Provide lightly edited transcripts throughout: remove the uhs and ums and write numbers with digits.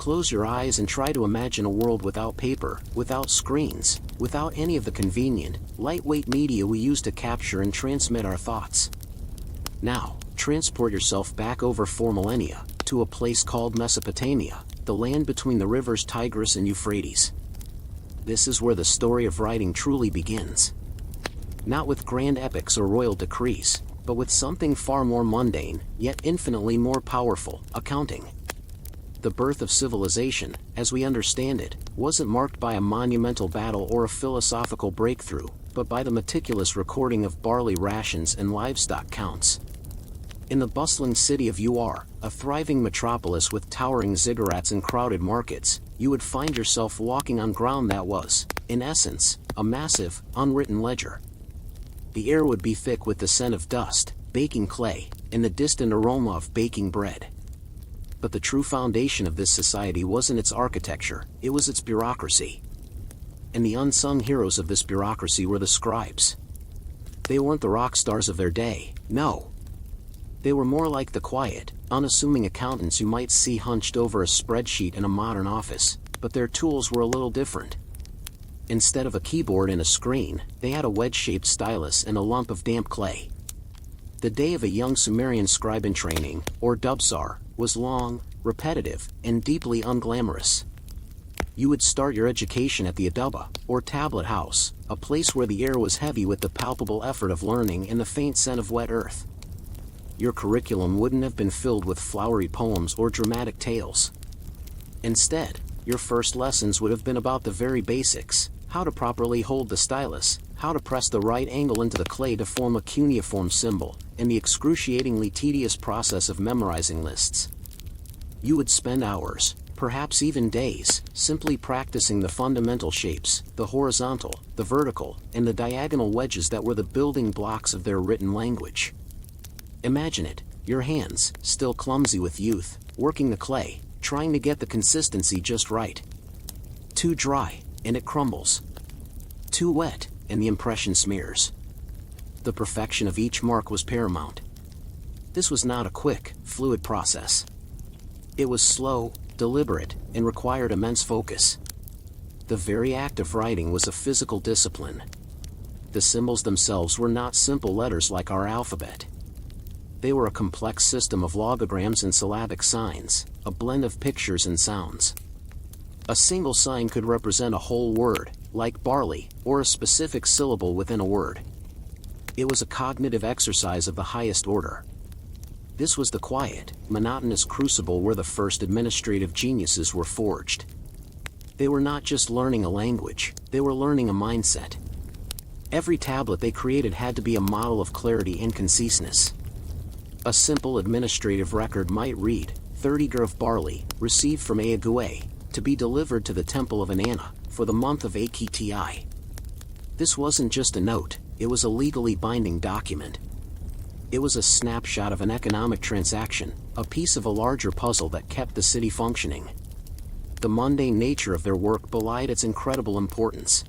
Close your eyes and try to imagine a world without paper, without screens, without any of the convenient, lightweight media we use to capture and transmit our thoughts. Now, transport yourself back over 4 millennia, to a place called Mesopotamia, the land between the rivers Tigris and Euphrates. This is where the story of writing truly begins. Not with grand epics or royal decrees, but with something far more mundane, yet infinitely more powerful: accounting. The birth of civilization, as we understand it, wasn't marked by a monumental battle or a philosophical breakthrough, but by the meticulous recording of barley rations and livestock counts. In the bustling city of Ur, a thriving metropolis with towering ziggurats and crowded markets, you would find yourself walking on ground that was, in essence, a massive, unwritten ledger. The air would be thick with the scent of dust, baking clay, and the distant aroma of baking bread. But the true foundation of this society wasn't its architecture, it was its bureaucracy. And the unsung heroes of this bureaucracy were the scribes. They weren't the rock stars of their day, no. They were more like the quiet, unassuming accountants you might see hunched over a spreadsheet in a modern office, but their tools were a little different. Instead of a keyboard and a screen, they had a wedge-shaped stylus and a lump of damp clay. The day of a young Sumerian scribe in training, or dubsar, was long, repetitive, and deeply unglamorous. You would start your education at the aduba, or tablet house, a place where the air was heavy with the palpable effort of learning and the faint scent of wet earth. Your curriculum wouldn't have been filled with flowery poems or dramatic tales. Instead, your first lessons would have been about the very basics: how to properly hold the stylus, how to press the right angle into the clay to form a cuneiform symbol, and the excruciatingly tedious process of memorizing lists. You would spend hours, perhaps even days, simply practicing the fundamental shapes, the horizontal, the vertical, and the diagonal wedges that were the building blocks of their written language. Imagine it, your hands, still clumsy with youth, working the clay, trying to get the consistency just right. Too dry, and it crumbles. Too wet, and the impression smears. The perfection of each mark was paramount. This was not a quick, fluid process. It was slow, deliberate, and required immense focus. The very act of writing was a physical discipline. The symbols themselves were not simple letters like our alphabet. They were a complex system of logograms and syllabic signs, a blend of pictures and sounds. A single sign could represent a whole word, like barley, or a specific syllable within a word. It was a cognitive exercise of the highest order. This was the quiet, monotonous crucible where the first administrative geniuses were forged. They were not just learning a language, they were learning a mindset. Every tablet they created had to be a model of clarity and conciseness. A simple administrative record might read, 30 gur of barley, received from Eague, to be delivered to the temple of Inanna, for the month of Akti. This wasn't just a note, it was a legally binding document. It was a snapshot of an economic transaction, a piece of a larger puzzle that kept the city functioning. The mundane nature of their work belied its incredible importance.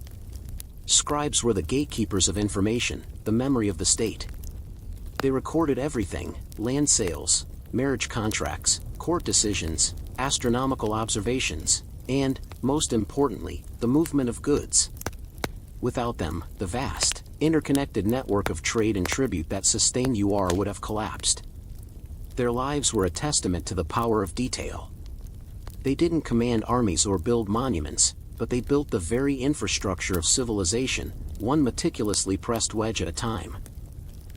Scribes were the gatekeepers of information, the memory of the state. They recorded everything: land sales, marriage contracts, court decisions, astronomical observations, and, most importantly, the movement of goods. Without them, the vast, interconnected network of trade and tribute that sustained Ur would have collapsed. Their lives were a testament to the power of detail. They didn't command armies or build monuments, but they built the very infrastructure of civilization, one meticulously pressed wedge at a time.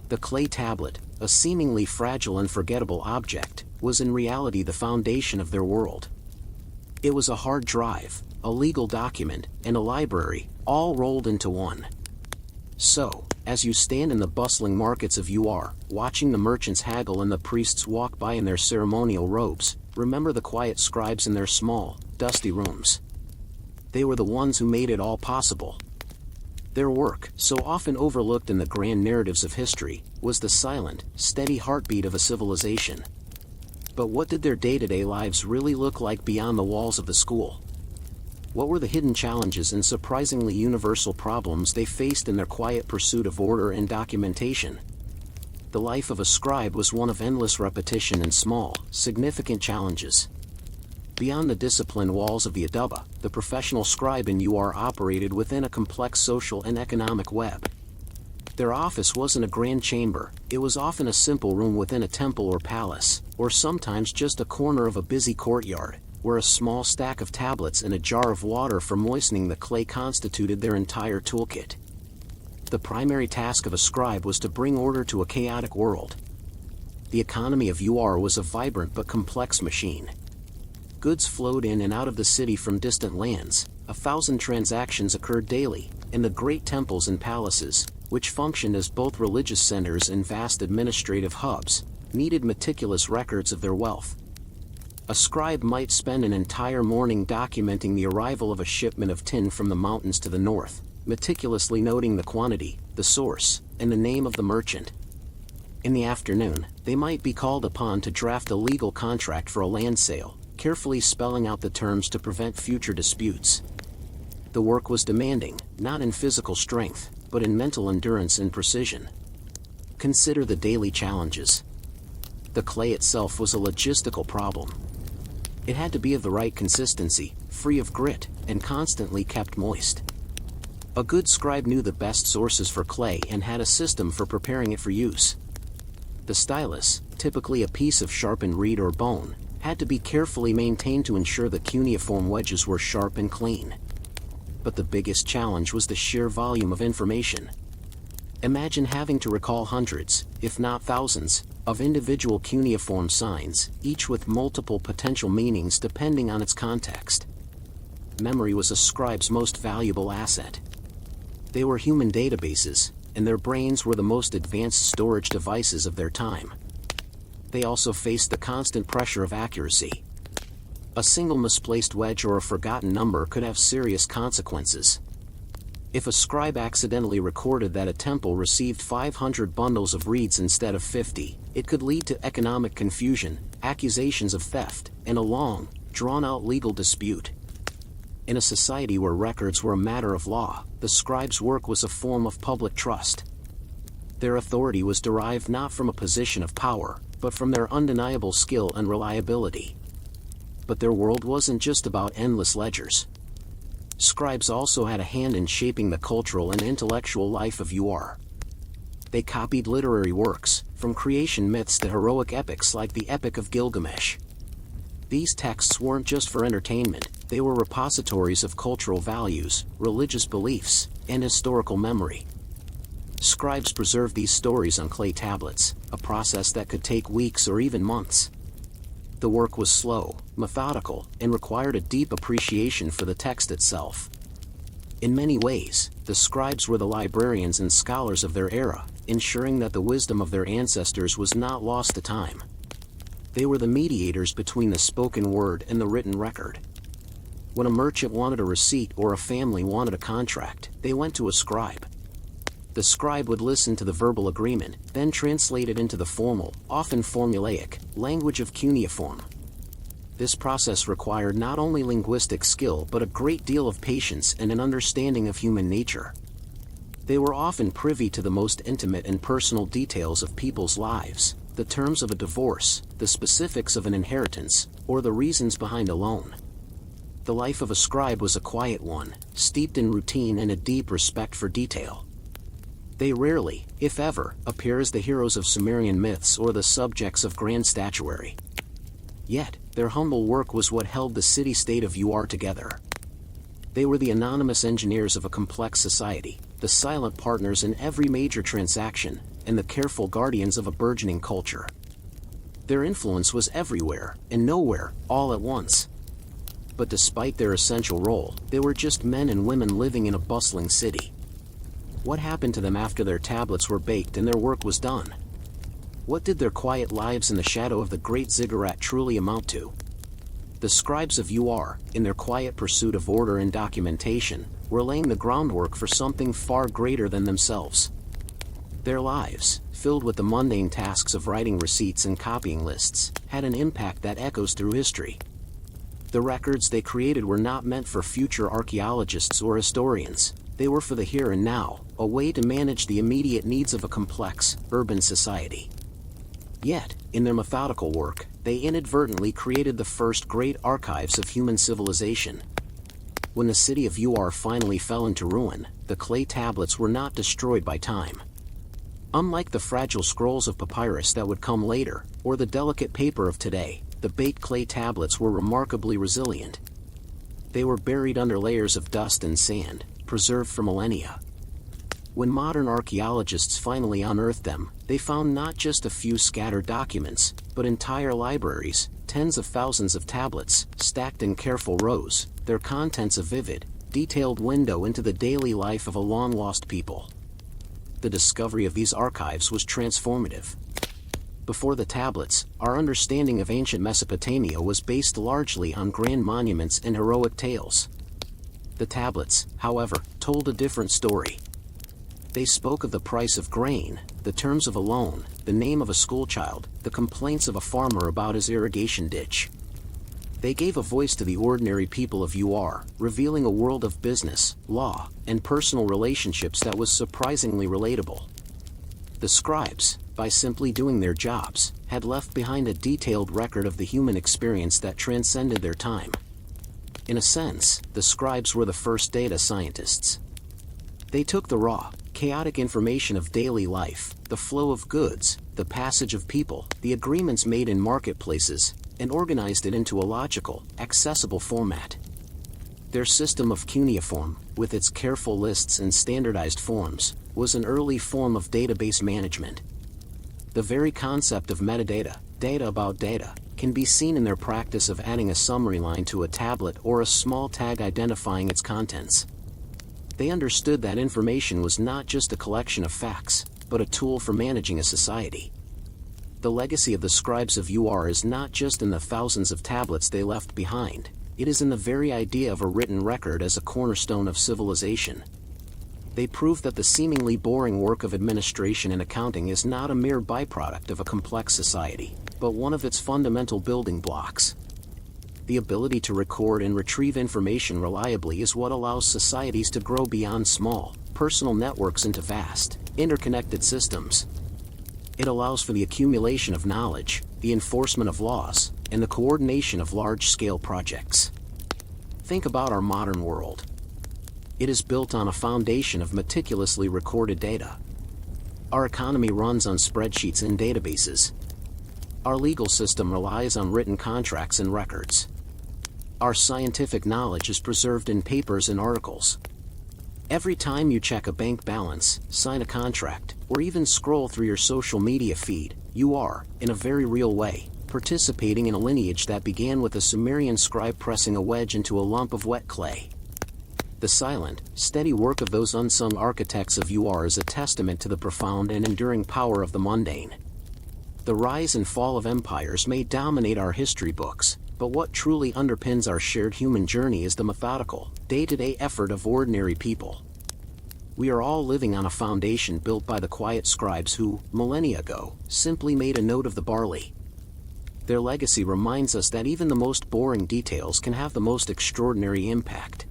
The clay tablet, a seemingly fragile and forgettable object, was in reality the foundation of their world. It was a hard drive, a legal document, and a library, all rolled into one. So, as you stand in the bustling markets of Ur, watching the merchants haggle and the priests walk by in their ceremonial robes, remember the quiet scribes in their small, dusty rooms. They were the ones who made it all possible. Their work, so often overlooked in the grand narratives of history, was the silent, steady heartbeat of a civilization. But what did their day-to-day lives really look like beyond the walls of the school? What were the hidden challenges and surprisingly universal problems they faced in their quiet pursuit of order and documentation? The life of a scribe was one of endless repetition and small, significant challenges. Beyond the disciplined walls of the Aduba, the professional scribe in UR operated within a complex social and economic web. Their office wasn't a grand chamber, it was often a simple room within a temple or palace, or sometimes just a corner of a busy courtyard, where a small stack of tablets and a jar of water for moistening the clay constituted their entire toolkit. The primary task of a scribe was to bring order to a chaotic world. The economy of UR was a vibrant but complex machine. Goods flowed in and out of the city from distant lands, 1,000 transactions occurred daily, and the great temples and palaces, which functioned as both religious centers and vast administrative hubs, needed meticulous records of their wealth. A scribe might spend an entire morning documenting the arrival of a shipment of tin from the mountains to the north, meticulously noting the quantity, the source, and the name of the merchant. In the afternoon, they might be called upon to draft a legal contract for a land sale, carefully spelling out the terms to prevent future disputes. The work was demanding, not in physical strength, but in mental endurance and precision. Consider the daily challenges. The clay itself was a logistical problem. It had to be of the right consistency, free of grit, and constantly kept moist. A good scribe knew the best sources for clay and had a system for preparing it for use. The stylus, typically a piece of sharpened reed or bone, had to be carefully maintained to ensure the cuneiform wedges were sharp and clean. But the biggest challenge was the sheer volume of information. Imagine having to recall hundreds, if not thousands, of individual cuneiform signs, each with multiple potential meanings depending on its context. Memory was a scribe's most valuable asset. They were human databases, and their brains were the most advanced storage devices of their time. They also faced the constant pressure of accuracy. A single misplaced wedge or a forgotten number could have serious consequences. If a scribe accidentally recorded that a temple received 500 bundles of reeds instead of 50, it could lead to economic confusion, accusations of theft, and a long, drawn-out legal dispute. In a society where records were a matter of law, the scribe's work was a form of public trust. Their authority was derived not from a position of power, but from their undeniable skill and reliability. But their world wasn't just about endless ledgers. Scribes also had a hand in shaping the cultural and intellectual life of UR. They copied literary works, from creation myths to heroic epics like the Epic of Gilgamesh. These texts weren't just for entertainment, they were repositories of cultural values, religious beliefs, and historical memory. Scribes preserved these stories on clay tablets, a process that could take weeks or even months. The work was slow, methodical, and required a deep appreciation for the text itself. In many ways, the scribes were the librarians and scholars of their era, ensuring that the wisdom of their ancestors was not lost to time. They were the mediators between the spoken word and the written record. When a merchant wanted a receipt or a family wanted a contract, they went to a scribe. The scribe would listen to the verbal agreement, then translate it into the formal, often formulaic, language of cuneiform. This process required not only linguistic skill but a great deal of patience and an understanding of human nature. They were often privy to the most intimate and personal details of people's lives, the terms of a divorce, the specifics of an inheritance, or the reasons behind a loan. The life of a scribe was a quiet one, steeped in routine and a deep respect for detail. They rarely, if ever, appear as the heroes of Sumerian myths or the subjects of grand statuary. Yet, their humble work was what held the city-state of UR together. They were the anonymous engineers of a complex society, the silent partners in every major transaction, and the careful guardians of a burgeoning culture. Their influence was everywhere, and nowhere, all at once. But despite their essential role, they were just men and women living in a bustling city. What happened to them after their tablets were baked and their work was done? What did their quiet lives in the shadow of the Great Ziggurat truly amount to? The scribes of UR, in their quiet pursuit of order and documentation, were laying the groundwork for something far greater than themselves. Their lives, filled with the mundane tasks of writing receipts and copying lists, had an impact that echoes through history. The records they created were not meant for future archaeologists or historians. They were for the here and now, a way to manage the immediate needs of a complex, urban society. Yet, in their methodical work, they inadvertently created the first great archives of human civilization. When the city of Ur finally fell into ruin, the clay tablets were not destroyed by time. Unlike the fragile scrolls of papyrus that would come later, or the delicate paper of today, the baked clay tablets were remarkably resilient. They were buried under layers of dust and sand, preserved for millennia. When modern archaeologists finally unearthed them, they found not just a few scattered documents, but entire libraries, tens of thousands of tablets, stacked in careful rows, their contents a vivid, detailed window into the daily life of a long-lost people. The discovery of these archives was transformative. Before the tablets, our understanding of ancient Mesopotamia was based largely on grand monuments and heroic tales. The tablets, however, told a different story. They spoke of the price of grain, the terms of a loan, the name of a schoolchild, the complaints of a farmer about his irrigation ditch. They gave a voice to the ordinary people of Ur, revealing a world of business, law, and personal relationships that was surprisingly relatable. The scribes, by simply doing their jobs, had left behind a detailed record of the human experience that transcended their time. In a sense, the scribes were the first data scientists. They took the raw, chaotic information of daily life, the flow of goods, the passage of people, the agreements made in marketplaces, and organized it into a logical, accessible format. Their system of cuneiform, with its careful lists and standardized forms, was an early form of database management. The very concept of metadata, data about data, can be seen in their practice of adding a summary line to a tablet or a small tag identifying its contents. They understood that information was not just a collection of facts, but a tool for managing a society. The legacy of the scribes of Ur is not just in the thousands of tablets they left behind, it is in the very idea of a written record as a cornerstone of civilization. They prove that the seemingly boring work of administration and accounting is not a mere byproduct of a complex society, but one of its fundamental building blocks. The ability to record and retrieve information reliably is what allows societies to grow beyond small, personal networks into vast, interconnected systems. It allows for the accumulation of knowledge, the enforcement of laws, and the coordination of large-scale projects. Think about our modern world. It is built on a foundation of meticulously recorded data. Our economy runs on spreadsheets and databases. Our legal system relies on written contracts and records. Our scientific knowledge is preserved in papers and articles. Every time you check a bank balance, sign a contract, or even scroll through your social media feed, you are, in a very real way, participating in a lineage that began with a Sumerian scribe pressing a wedge into a lump of wet clay. The silent, steady work of those unsung architects of Ur is a testament to the profound and enduring power of the mundane. The rise and fall of empires may dominate our history books, but what truly underpins our shared human journey is the methodical, day-to-day effort of ordinary people. We are all living on a foundation built by the quiet scribes who, millennia ago, simply made a note of the barley. Their legacy reminds us that even the most boring details can have the most extraordinary impact.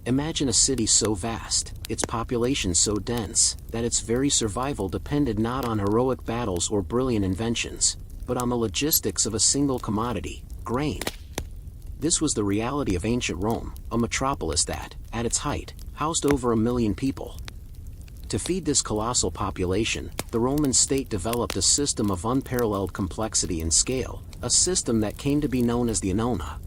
Imagine a city so vast, its population so dense, that its very survival depended not on heroic battles or brilliant inventions, but on the logistics of a single commodity, grain. This was the reality of ancient Rome, a metropolis that, at its height, housed over 1 million people. To feed this colossal population, the Roman state developed a system of unparalleled complexity and scale, a system that came to be known as the annona.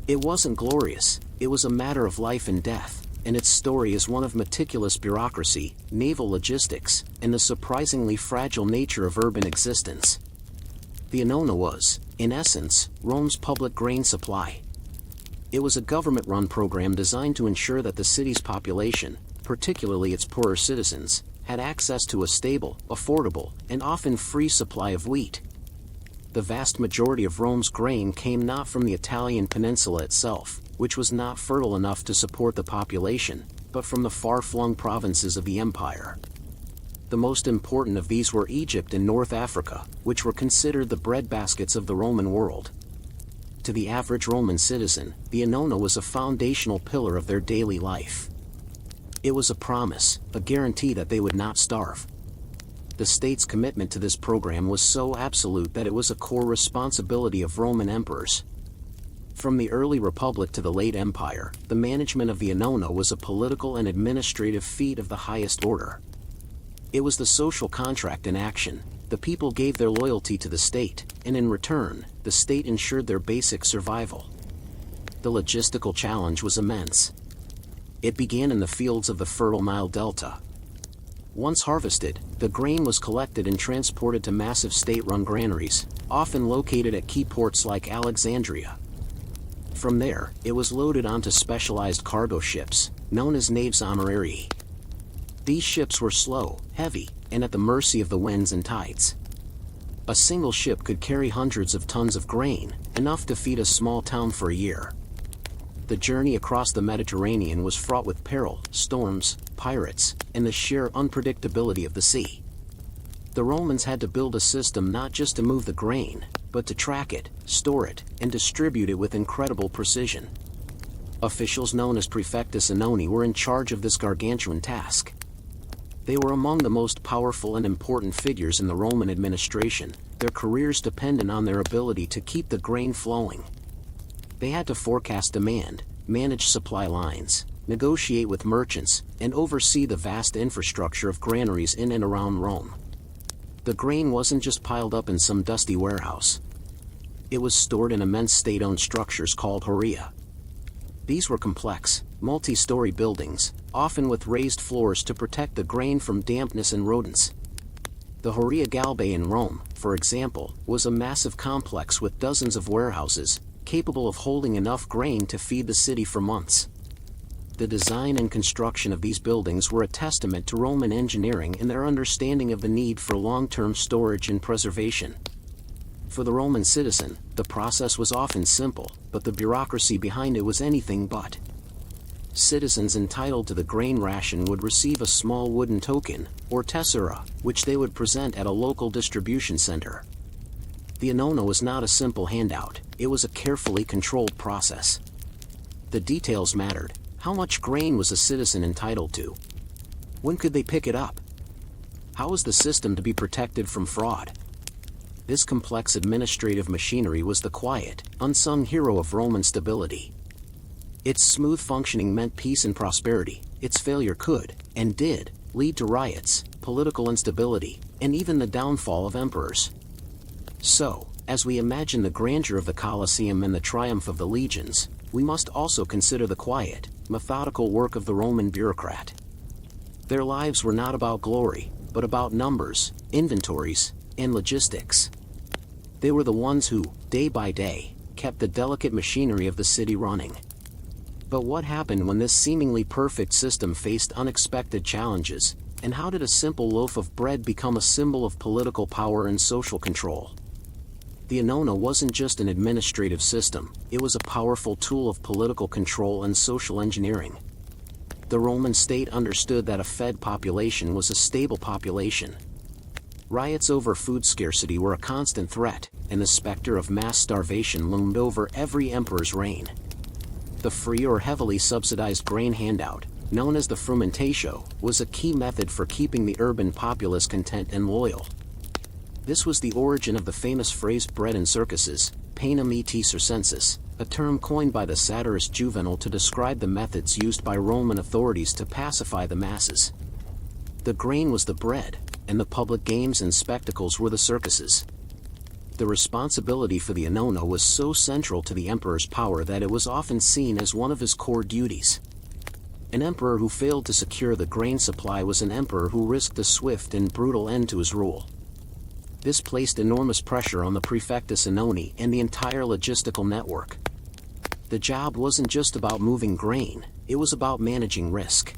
It wasn't glorious, it was a matter of life and death, and its story is one of meticulous bureaucracy, naval logistics, and the surprisingly fragile nature of urban existence. The annona was, in essence, Rome's public grain supply. It was a government-run program designed to ensure that the city's population, particularly its poorer citizens, had access to a stable, affordable, and often free supply of wheat. The vast majority of Rome's grain came not from the Italian peninsula itself, which was not fertile enough to support the population, but from the far-flung provinces of the empire. The most important of these were Egypt and North Africa, which were considered the breadbaskets of the Roman world. To the average Roman citizen, the annona was a foundational pillar of their daily life. It was a promise, a guarantee that they would not starve. The state's commitment to this program was so absolute that it was a core responsibility of Roman emperors. From the early Republic to the late Empire, the management of the Annona was a political and administrative feat of the highest order. It was the social contract in action. The people gave their loyalty to the state, and in return, the state ensured their basic survival. The logistical challenge was immense. It began in the fields of the fertile Nile Delta. Once harvested, the grain was collected and transported to massive state-run granaries, often located at key ports like Alexandria. From there, it was loaded onto specialized cargo ships, known as naves honorarii. These ships were slow, heavy, and at the mercy of the winds and tides. A single ship could carry hundreds of tons of grain, enough to feed a small town for a year. The journey across the Mediterranean was fraught with peril, storms, pirates, and the sheer unpredictability of the sea. The Romans had to build a system not just to move the grain, but to track it, store it, and distribute it with incredible precision. Officials known as praefectus annoni were in charge of this gargantuan task. They were among the most powerful and important figures in the Roman administration, their careers dependent on their ability to keep the grain flowing. They had to forecast demand, manage supply lines, negotiate with merchants, and oversee the vast infrastructure of granaries in and around Rome. The grain wasn't just piled up in some dusty warehouse. It was stored in immense state-owned structures called horia. These were complex, multi-story buildings, often with raised floors to protect the grain from dampness and rodents. The Horia Galbae in Rome, for example, was a massive complex with dozens of warehouses, capable of holding enough grain to feed the city for months. The design and construction of these buildings were a testament to Roman engineering and their understanding of the need for long-term storage and preservation. For the Roman citizen, the process was often simple, but the bureaucracy behind it was anything but. Citizens entitled to the grain ration would receive a small wooden token, or tessera, which they would present at a local distribution center. The annona was not a simple handout, it was a carefully controlled process. The details mattered. How much grain was a citizen entitled to? When could they pick it up? How was the system to be protected from fraud? This complex administrative machinery was the quiet, unsung hero of Roman stability. Its smooth functioning meant peace and prosperity. Its failure could, and did, lead to riots, political instability, and even the downfall of emperors. So, as we imagine the grandeur of the Colosseum and the triumph of the legions, we must also consider the quiet, methodical work of the Roman bureaucrat. Their lives were not about glory, but about numbers, inventories, and logistics. They were the ones who, day by day, kept the delicate machinery of the city running. But what happened when this seemingly perfect system faced unexpected challenges, and how did a simple loaf of bread become a symbol of political power and social control? The annona wasn't just an administrative system, it was a powerful tool of political control and social engineering. The Roman state understood that a fed population was a stable population. Riots over food scarcity were a constant threat, and the specter of mass starvation loomed over every emperor's reign. The free or heavily subsidized grain handout, known as the frumentatio, was a key method for keeping the urban populace content and loyal. This was the origin of the famous phrase bread in circuses, panem et circenses, a term coined by the satirist Juvenal to describe the methods used by Roman authorities to pacify the masses. The grain was the bread, and the public games and spectacles were the circuses. The responsibility for the annona was so central to the emperor's power that it was often seen as one of his core duties. An emperor who failed to secure the grain supply was an emperor who risked a swift and brutal end to his rule. This placed enormous pressure on the praefectus annoni and the entire logistical network. The job wasn't just about moving grain, it was about managing risk.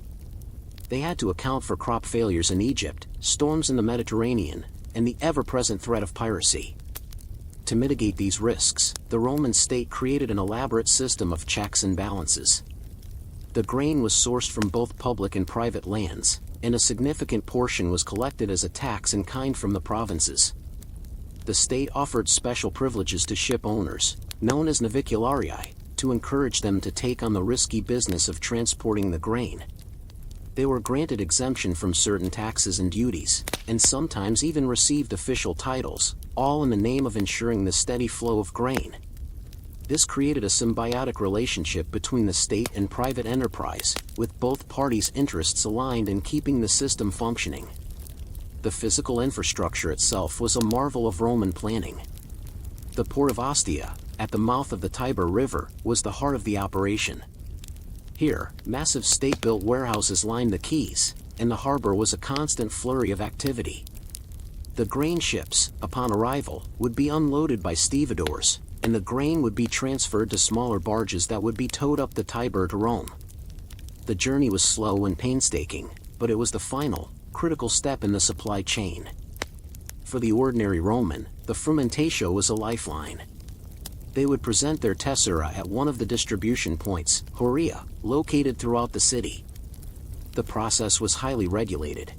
They had to account for crop failures in Egypt, storms in the Mediterranean, and the ever-present threat of piracy. To mitigate these risks, the Roman state created an elaborate system of checks and balances. The grain was sourced from both public and private lands, and a significant portion was collected as a tax in kind from the provinces. The state offered special privileges to ship owners, known as navicularii, to encourage them to take on the risky business of transporting the grain. They were granted exemption from certain taxes and duties, and sometimes even received official titles, all in the name of ensuring the steady flow of grain. This created a symbiotic relationship between the state and private enterprise, with both parties' interests aligned in keeping the system functioning. The physical infrastructure itself was a marvel of Roman planning. The port of Ostia, at the mouth of the Tiber River, was the heart of the operation. Here, massive state-built warehouses lined the quays, and the harbor was a constant flurry of activity. The grain ships, upon arrival, would be unloaded by stevedores, and the grain would be transferred to smaller barges that would be towed up the Tiber to Rome. The journey was slow and painstaking, but it was the final, critical step in the supply chain. For the ordinary Roman, the frumentatio was a lifeline. They would present their tessera at one of the distribution points, Horia, located throughout the city. The process was highly regulated.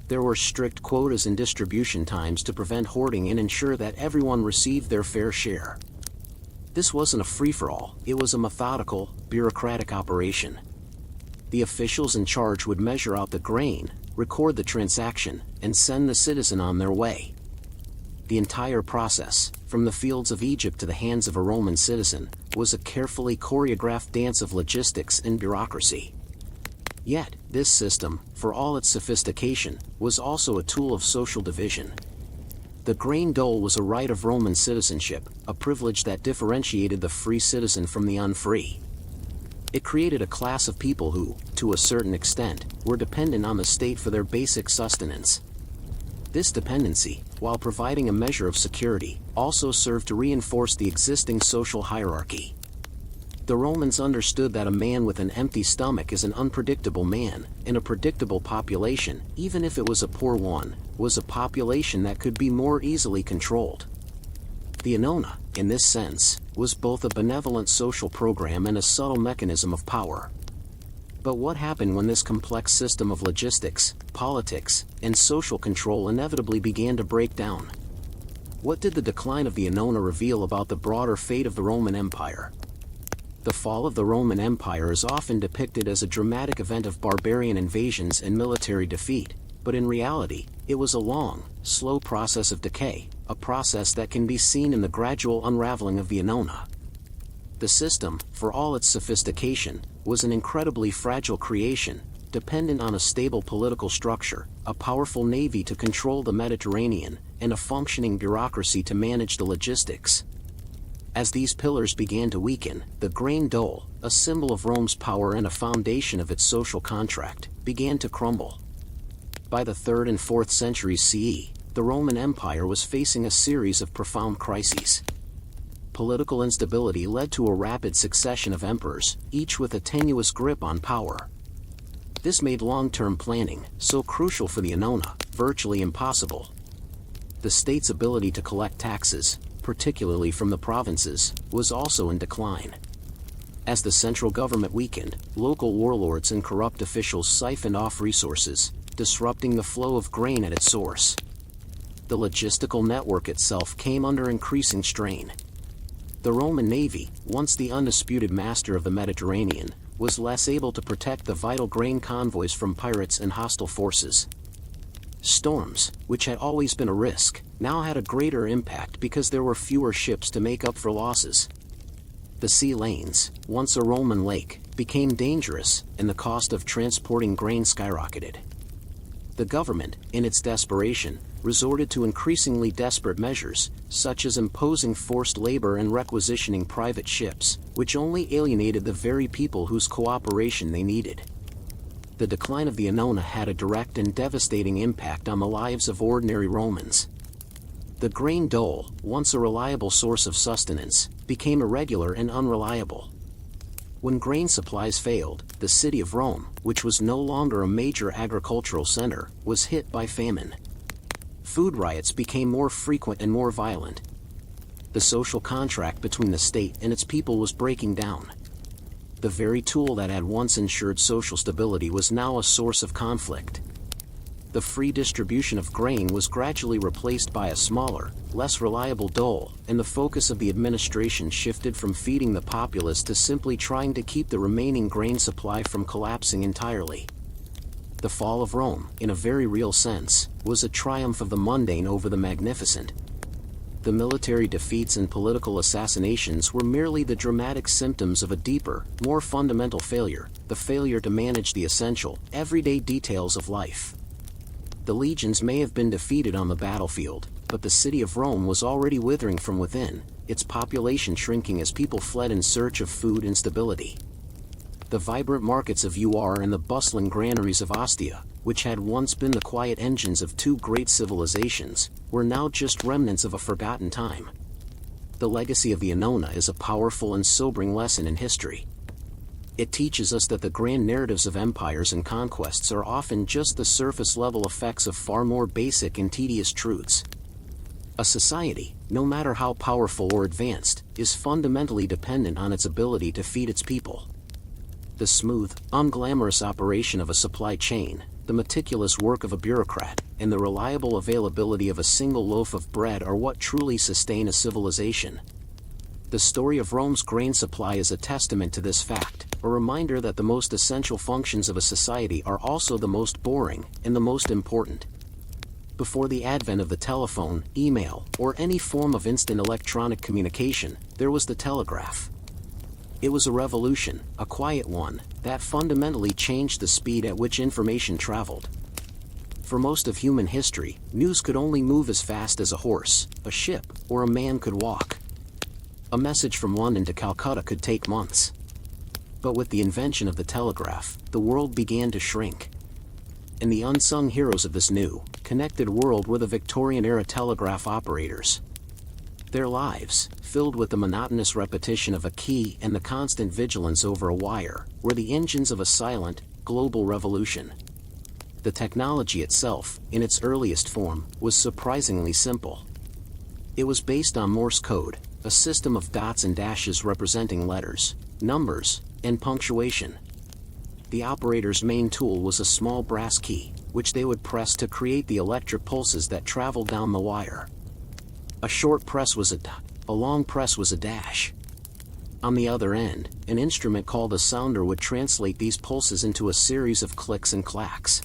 There were strict quotas and distribution times to prevent hoarding and ensure that everyone received their fair share. This wasn't a free-for-all, it was a methodical, bureaucratic operation. The officials in charge would measure out the grain, record the transaction, and send the citizen on their way. The entire process, from the fields of Egypt to the hands of a Roman citizen, was a carefully choreographed dance of logistics and bureaucracy. Yet, this system, for all its sophistication, was also a tool of social division. The grain dole was a right of Roman citizenship, a privilege that differentiated the free citizen from the unfree. It created a class of people who, to a certain extent, were dependent on the state for their basic sustenance. This dependency, while providing a measure of security, also served to reinforce the existing social hierarchy. The Romans understood that a man with an empty stomach is an unpredictable man, and a predictable population, even if it was a poor one, was a population that could be more easily controlled. The Annona, in this sense, was both a benevolent social program and a subtle mechanism of power. But what happened when this complex system of logistics, politics, and social control inevitably began to break down? What did the decline of the Annona reveal about the broader fate of the Roman Empire? The fall of the Roman Empire is often depicted as a dramatic event of barbarian invasions and military defeat, but in reality, it was a long, slow process of decay, a process that can be seen in the gradual unraveling of the Annona. The system, for all its sophistication, was an incredibly fragile creation, dependent on a stable political structure, a powerful navy to control the Mediterranean, and a functioning bureaucracy to manage the logistics. As these pillars began to weaken, the grain dole, a symbol of Rome's power and a foundation of its social contract, began to crumble. By the 3rd and 4th centuries CE, the Roman Empire was facing a series of profound crises. Political instability led to a rapid succession of emperors, each with a tenuous grip on power. This made long-term planning, so crucial for the Annona, virtually impossible. The state's ability to collect taxes, particularly from the provinces, was also in decline. As the central government weakened, local warlords and corrupt officials siphoned off resources, disrupting the flow of grain at its source. The logistical network itself came under increasing strain. The Roman navy, once the undisputed master of the Mediterranean, was less able to protect the vital grain convoys from pirates and hostile forces. Storms, which had always been a risk, now had a greater impact because there were fewer ships to make up for losses. The sea lanes, once a Roman lake, became dangerous, and the cost of transporting grain skyrocketed. The government, in its desperation, resorted to increasingly desperate measures, such as imposing forced labor and requisitioning private ships, which only alienated the very people whose cooperation they needed. The decline of the Annona had a direct and devastating impact on the lives of ordinary Romans. The grain dole, once a reliable source of sustenance, became irregular and unreliable. When grain supplies failed, the city of Rome, which was no longer a major agricultural center, was hit by famine. Food riots became more frequent and more violent. The social contract between the state and its people was breaking down. The very tool that had once ensured social stability was now a source of conflict. The free distribution of grain was gradually replaced by a smaller, less reliable dole, and the focus of the administration shifted from feeding the populace to simply trying to keep the remaining grain supply from collapsing entirely. The fall of Rome, in a very real sense, was a triumph of the mundane over the magnificent. The military defeats and political assassinations were merely the dramatic symptoms of a deeper, more fundamental failure, the failure to manage the essential, everyday details of life. The legions may have been defeated on the battlefield, but the city of Rome was already withering from within, its population shrinking as people fled in search of food and stability. The vibrant markets of Ur and the bustling granaries of Ostia, which had once been the quiet engines of two great civilizations, were now just remnants of a forgotten time. The legacy of the Annona is a powerful and sobering lesson in history. It teaches us that the grand narratives of empires and conquests are often just the surface-level effects of far more basic and tedious truths. A society, no matter how powerful or advanced, is fundamentally dependent on its ability to feed its people. The smooth, unglamorous operation of a supply chain, the meticulous work of a bureaucrat, and the reliable availability of a single loaf of bread are what truly sustain a civilization. The story of Rome's grain supply is a testament to this fact, a reminder that the most essential functions of a society are also the most boring and the most important. Before the advent of the telephone, email, or any form of instant electronic communication, there was the telegraph. It was a revolution, a quiet one, that fundamentally changed the speed at which information traveled. For most of human history, news could only move as fast as a horse, a ship, or a man could walk. A message from London to Calcutta could take months. But with the invention of the telegraph, the world began to shrink. And the unsung heroes of this new, connected world were the Victorian-era telegraph operators. Their lives, filled with the monotonous repetition of a key and the constant vigilance over a wire, were the engines of a silent, global revolution. The technology itself, in its earliest form, was surprisingly simple. It was based on Morse code, a system of dots and dashes representing letters, numbers, and punctuation. The operator's main tool was a small brass key, which they would press to create the electric pulses that traveled down the wire. A short press was a dot, a long press was a dash. On the other end, an instrument called a sounder would translate these pulses into a series of clicks and clacks.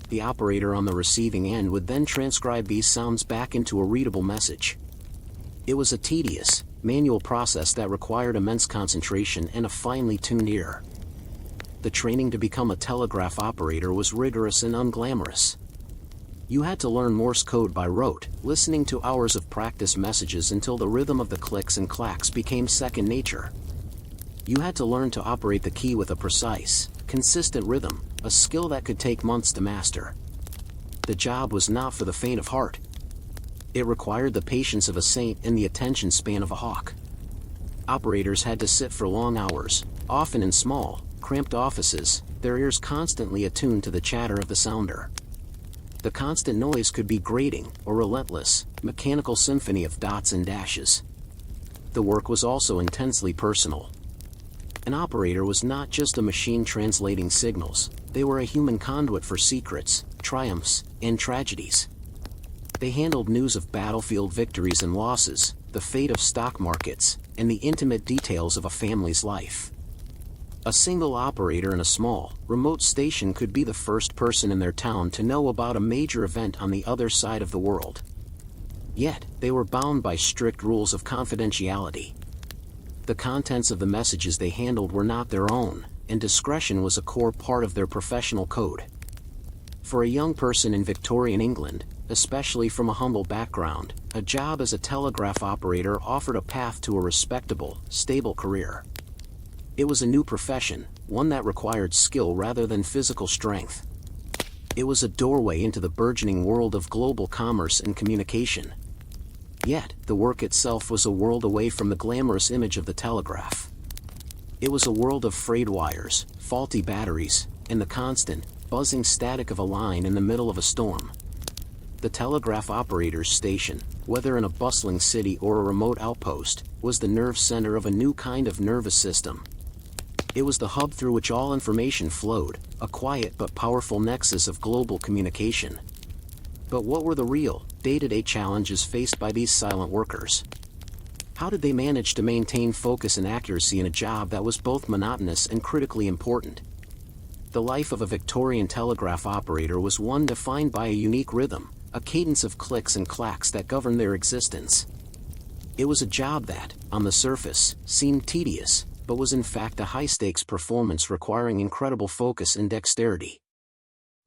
The operator on the receiving end would then transcribe these sounds back into a readable message. It was a tedious, manual process that required immense concentration and a finely tuned ear. The training to become a telegraph operator was rigorous and unglamorous. You had to learn Morse code by rote, listening to hours of practice messages until the rhythm of the clicks and clacks became second nature. You had to learn to operate the key with a precise, consistent rhythm, a skill that could take months to master. The job was not for the faint of heart. It required the patience of a saint and the attention span of a hawk. Operators had to sit for long hours, often in small, cramped offices, their ears constantly attuned to the chatter of the sounder. The constant noise could be grating, or relentless, mechanical symphony of dots and dashes. The work was also intensely personal. An operator was not just a machine translating signals, they were a human conduit for secrets, triumphs, and tragedies. They handled news of battlefield victories and losses, the fate of stock markets, and the intimate details of a family's life. A single operator in a small, remote station could be the first person in their town to know about a major event on the other side of the world. Yet, they were bound by strict rules of confidentiality. The contents of the messages they handled were not their own, and discretion was a core part of their professional code. For a young person in Victorian England, especially from a humble background, a job as a telegraph operator offered a path to a respectable, stable career. It was a new profession, one that required skill rather than physical strength. It was a doorway into the burgeoning world of global commerce and communication. Yet, the work itself was a world away from the glamorous image of the telegraph. It was a world of frayed wires, faulty batteries, and the constant, buzzing static of a line in the middle of a storm. The telegraph operator's station, whether in a bustling city or a remote outpost, was the nerve center of a new kind of nervous system. It was the hub through which all information flowed, a quiet but powerful nexus of global communication. But what were the real, day-to-day challenges faced by these silent workers? How did they manage to maintain focus and accuracy in a job that was both monotonous and critically important? The life of a Victorian telegraph operator was one defined by a unique rhythm, a cadence of clicks and clacks that governed their existence. It was a job that, on the surface, seemed tedious, but was in fact a high-stakes performance requiring incredible focus and dexterity.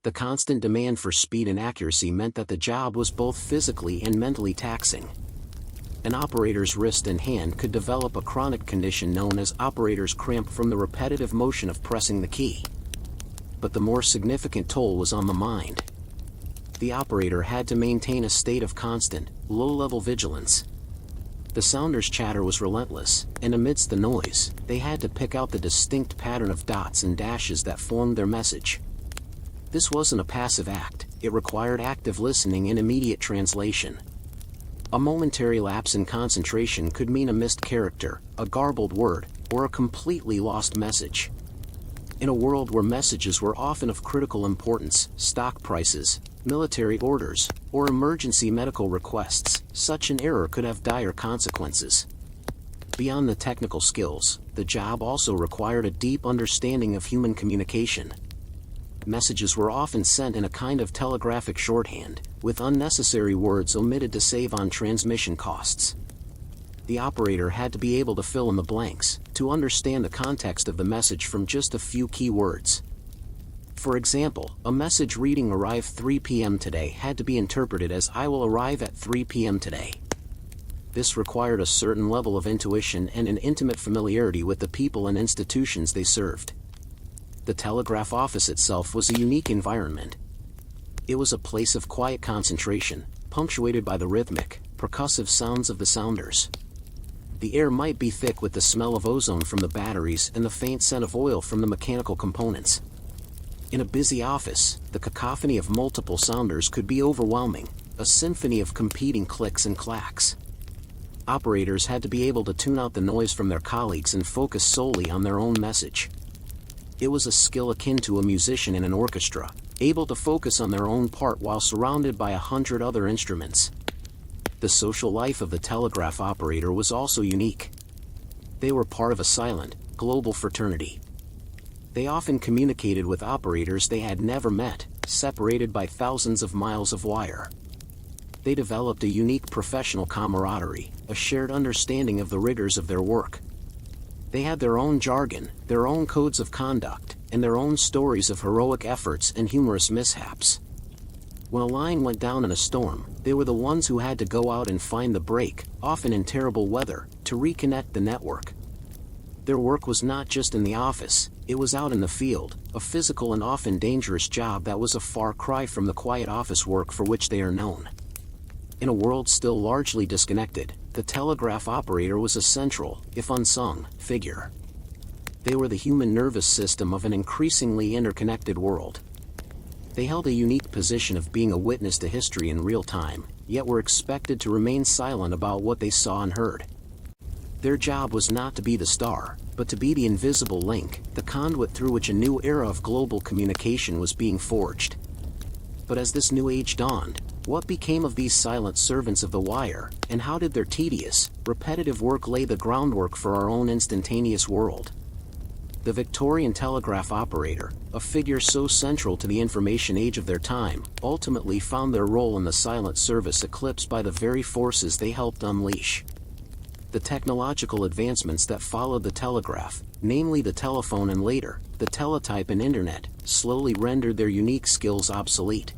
The constant demand for speed and accuracy meant that the job was both physically and mentally taxing. An operator's wrist and hand could develop a chronic condition known as operator's cramp from the repetitive motion of pressing the key. But the more significant toll was on the mind. The operator had to maintain a state of constant, low-level vigilance. The sounder's chatter was relentless, and amidst the noise, they had to pick out the distinct pattern of dots and dashes that formed their message. This wasn't a passive act, it required active listening and immediate translation. A momentary lapse in concentration could mean a missed character, a garbled word, or a completely lost message. In a world where messages were often of critical importance, stock prices, military orders, or emergency medical requests, such an error could have dire consequences. Beyond the technical skills, the job also required a deep understanding of human communication. Messages were often sent in a kind of telegraphic shorthand, with unnecessary words omitted to save on transmission costs. The operator had to be able to fill in the blanks, to understand the context of the message from just a few key words. For example, a message reading "Arrive 3 p.m. today" had to be interpreted as "I will arrive at 3 p.m. today." This required a certain level of intuition and an intimate familiarity with the people and institutions they served. The telegraph office itself was a unique environment. It was a place of quiet concentration, punctuated by the rhythmic, percussive sounds of the sounders. The air might be thick with the smell of ozone from the batteries and the faint scent of oil from the mechanical components. In a busy office, the cacophony of multiple sounders could be overwhelming, a symphony of competing clicks and clacks. Operators had to be able to tune out the noise from their colleagues and focus solely on their own message. It was a skill akin to a musician in an orchestra, able to focus on their own part while surrounded by 100 other instruments. The social life of the telegraph operator was also unique. They were part of a silent, global fraternity. They often communicated with operators they had never met, separated by thousands of miles of wire. They developed a unique professional camaraderie, a shared understanding of the rigors of their work. They had their own jargon, their own codes of conduct, and their own stories of heroic efforts and humorous mishaps. When a line went down in a storm, they were the ones who had to go out and find the break, often in terrible weather, to reconnect the network. Their work was not just in the office, it was out in the field, a physical and often dangerous job that was a far cry from the quiet office work for which they are known. In a world still largely disconnected, the telegraph operator was a central, if unsung, figure. They were the human nervous system of an increasingly interconnected world. They held a unique position of being a witness to history in real time, yet were expected to remain silent about what they saw and heard. Their job was not to be the star, but to be the invisible link, the conduit through which a new era of global communication was being forged. But as this new age dawned, what became of these silent servants of the wire, and how did their tedious, repetitive work lay the groundwork for our own instantaneous world? The Victorian telegraph operator, a figure so central to the information age of their time, ultimately found their role in the silent service eclipsed by the very forces they helped unleash. The technological advancements that followed the telegraph, namely the telephone and later, the teletype and internet, slowly rendered their unique skills obsolete.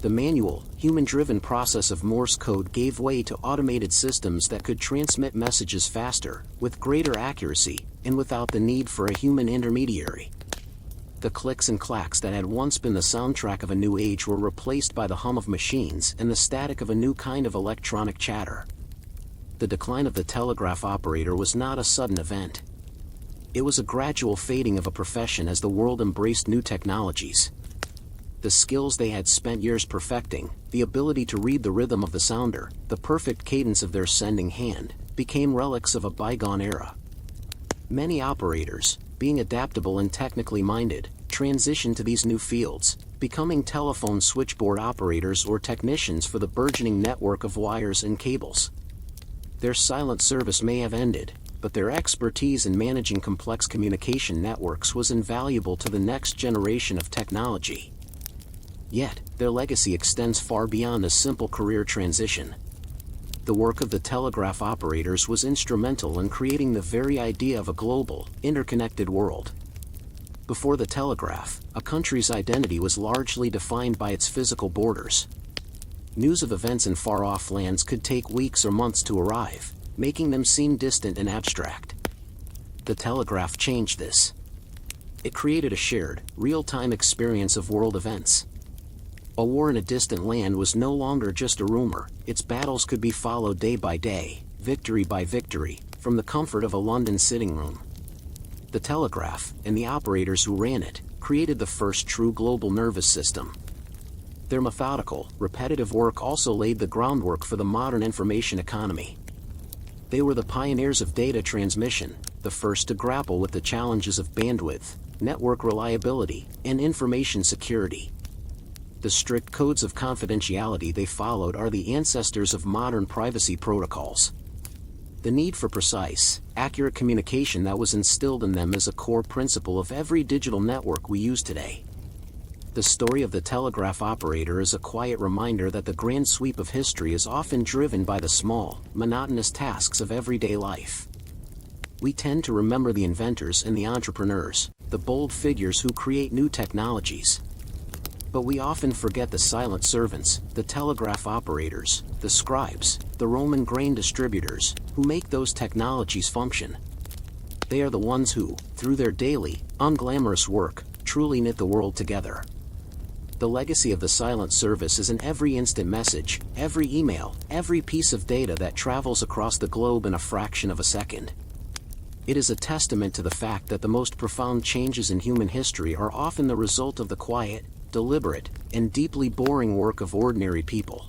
The manual, human-driven process of Morse code gave way to automated systems that could transmit messages faster, with greater accuracy, and without the need for a human intermediary. The clicks and clacks that had once been the soundtrack of a new age were replaced by the hum of machines and the static of a new kind of electronic chatter. The decline of the telegraph operator was not a sudden event. It was a gradual fading of a profession as the world embraced new technologies. The skills they had spent years perfecting, the ability to read the rhythm of the sounder, the perfect cadence of their sending hand, became relics of a bygone era. Many operators, being adaptable and technically minded, transitioned to these new fields, becoming telephone switchboard operators or technicians for the burgeoning network of wires and cables. Their silent service may have ended, but their expertise in managing complex communication networks was invaluable to the next generation of technology. Yet, their legacy extends far beyond a simple career transition. The work of the telegraph operators was instrumental in creating the very idea of a global, interconnected world. Before the telegraph, a country's identity was largely defined by its physical borders. News of events in far-off lands could take weeks or months to arrive, making them seem distant and abstract. The telegraph changed this. It created a shared, real-time experience of world events. A war in a distant land was no longer just a rumor, its battles could be followed day by day, victory by victory, from the comfort of a London sitting room. The telegraph, and the operators who ran it, created the first true global nervous system. Their methodical, repetitive work also laid the groundwork for the modern information economy. They were the pioneers of data transmission, the first to grapple with the challenges of bandwidth, network reliability, and information security. The strict codes of confidentiality they followed are the ancestors of modern privacy protocols. The need for precise, accurate communication that was instilled in them is a core principle of every digital network we use today. The story of the telegraph operator is a quiet reminder that the grand sweep of history is often driven by the small, monotonous tasks of everyday life. We tend to remember the inventors and the entrepreneurs, the bold figures who create new technologies. But we often forget the silent servants, the telegraph operators, the scribes, the Roman grain distributors, who make those technologies function. They are the ones who, through their daily, unglamorous work, truly knit the world together. The legacy of the silent service is in every instant message, every email, every piece of data that travels across the globe in a fraction of a second. It is a testament to the fact that the most profound changes in human history are often the result of the quiet, deliberate, and deeply boring work of ordinary people.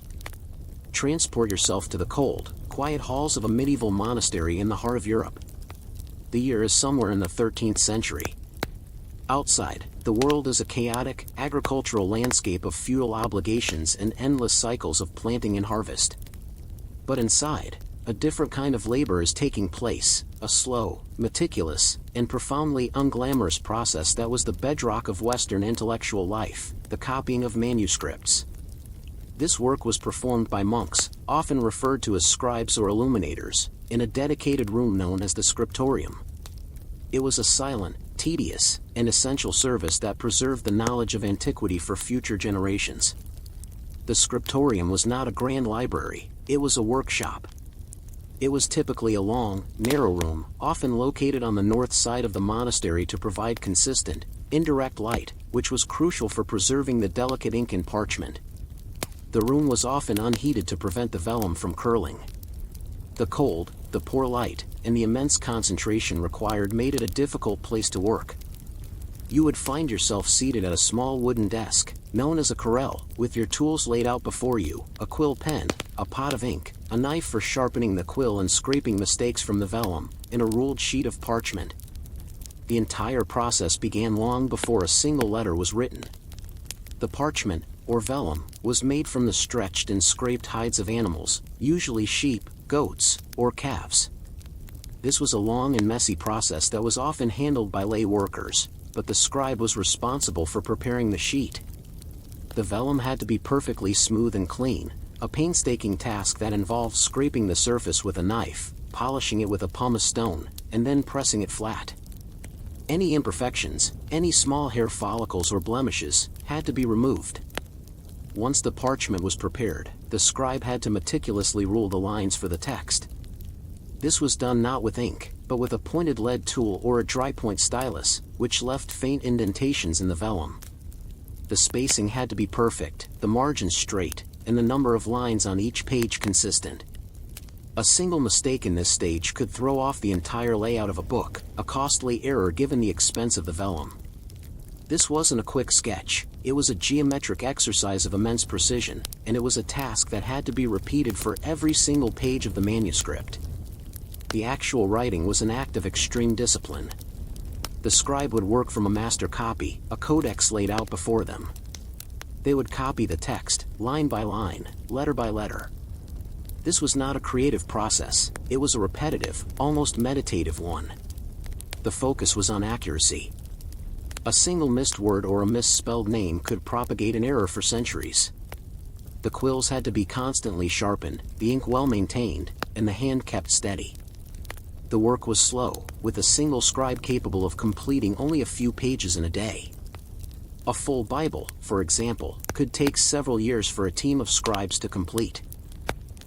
Transport yourself to the cold, quiet halls of a medieval monastery in the heart of Europe. The year is somewhere in the 13th century. Outside, the world is a chaotic, agricultural landscape of feudal obligations and endless cycles of planting and harvest. But inside, a different kind of labor is taking place, a slow, meticulous, and profoundly unglamorous process that was the bedrock of Western intellectual life, the copying of manuscripts. This work was performed by monks, often referred to as scribes or illuminators, in a dedicated room known as the scriptorium. It was a silent, tedious, and essential service that preserved the knowledge of antiquity for future generations. The scriptorium was not a grand library, it was a workshop. It was typically a long, narrow room, often located on the north side of the monastery to provide consistent, indirect light, which was crucial for preserving the delicate ink in parchment. The room was often unheated to prevent the vellum from curling. The cold, the poor light, and the immense concentration required made it a difficult place to work. You would find yourself seated at a small wooden desk, known as a carrel, with your tools laid out before you, a quill pen, a pot of ink, a knife for sharpening the quill and scraping mistakes from the vellum, and a ruled sheet of parchment. The entire process began long before a single letter was written. The parchment, or vellum, was made from the stretched and scraped hides of animals, usually sheep, goats, or calves. This was a long and messy process that was often handled by lay workers, but the scribe was responsible for preparing the sheet. The vellum had to be perfectly smooth and clean, a painstaking task that involved scraping the surface with a knife, polishing it with a pumice stone, and then pressing it flat. Any imperfections, any small hair follicles or blemishes, had to be removed. Once the parchment was prepared, the scribe had to meticulously rule the lines for the text. This was done not with ink, but with a pointed lead tool or a dry-point stylus, which left faint indentations in the vellum. The spacing had to be perfect, the margins straight, and the number of lines on each page consistent. A single mistake in this stage could throw off the entire layout of a book, a costly error given the expense of the vellum. This wasn't a quick sketch, it was a geometric exercise of immense precision, and it was a task that had to be repeated for every single page of the manuscript. The actual writing was an act of extreme discipline. The scribe would work from a master copy, a codex laid out before them. They would copy the text, line by line, letter by letter. This was not a creative process, it was a repetitive, almost meditative one. The focus was on accuracy. A single missed word or a misspelled name could propagate an error for centuries. The quills had to be constantly sharpened, the ink well maintained, and the hand kept steady. The work was slow, with a single scribe capable of completing only a few pages in a day. A full Bible, for example, could take several years for a team of scribes to complete.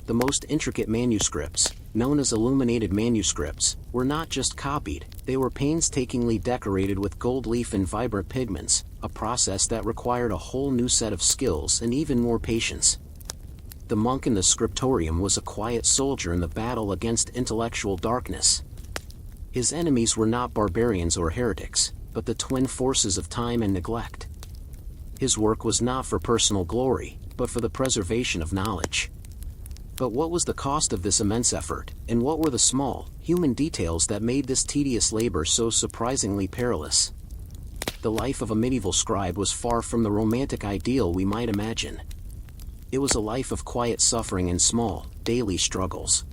The most intricate manuscripts, known as illuminated manuscripts, were not just copied, they were painstakingly decorated with gold leaf and vibrant pigments, a process that required a whole new set of skills and even more patience. The monk in the scriptorium was a quiet soldier in the battle against intellectual darkness. His enemies were not barbarians or heretics, but the twin forces of time and neglect. His work was not for personal glory, but for the preservation of knowledge. But what was the cost of this immense effort, and what were the small, human details that made this tedious labor so surprisingly perilous? The life of a medieval scribe was far from the romantic ideal we might imagine. It was a life of quiet suffering and small, daily struggles.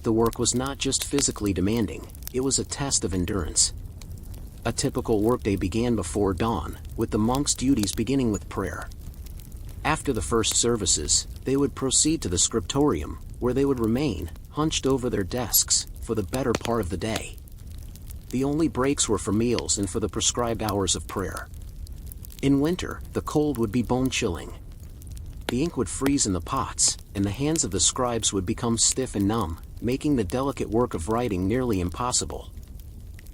The work was not just physically demanding, it was a test of endurance. A typical workday began before dawn, with the monk's duties beginning with prayer. After the first services, they would proceed to the scriptorium, where they would remain, hunched over their desks, for the better part of the day. The only breaks were for meals and for the prescribed hours of prayer. In winter, the cold would be bone-chilling. The ink would freeze in the pots, and the hands of the scribes would become stiff and numb, making the delicate work of writing nearly impossible.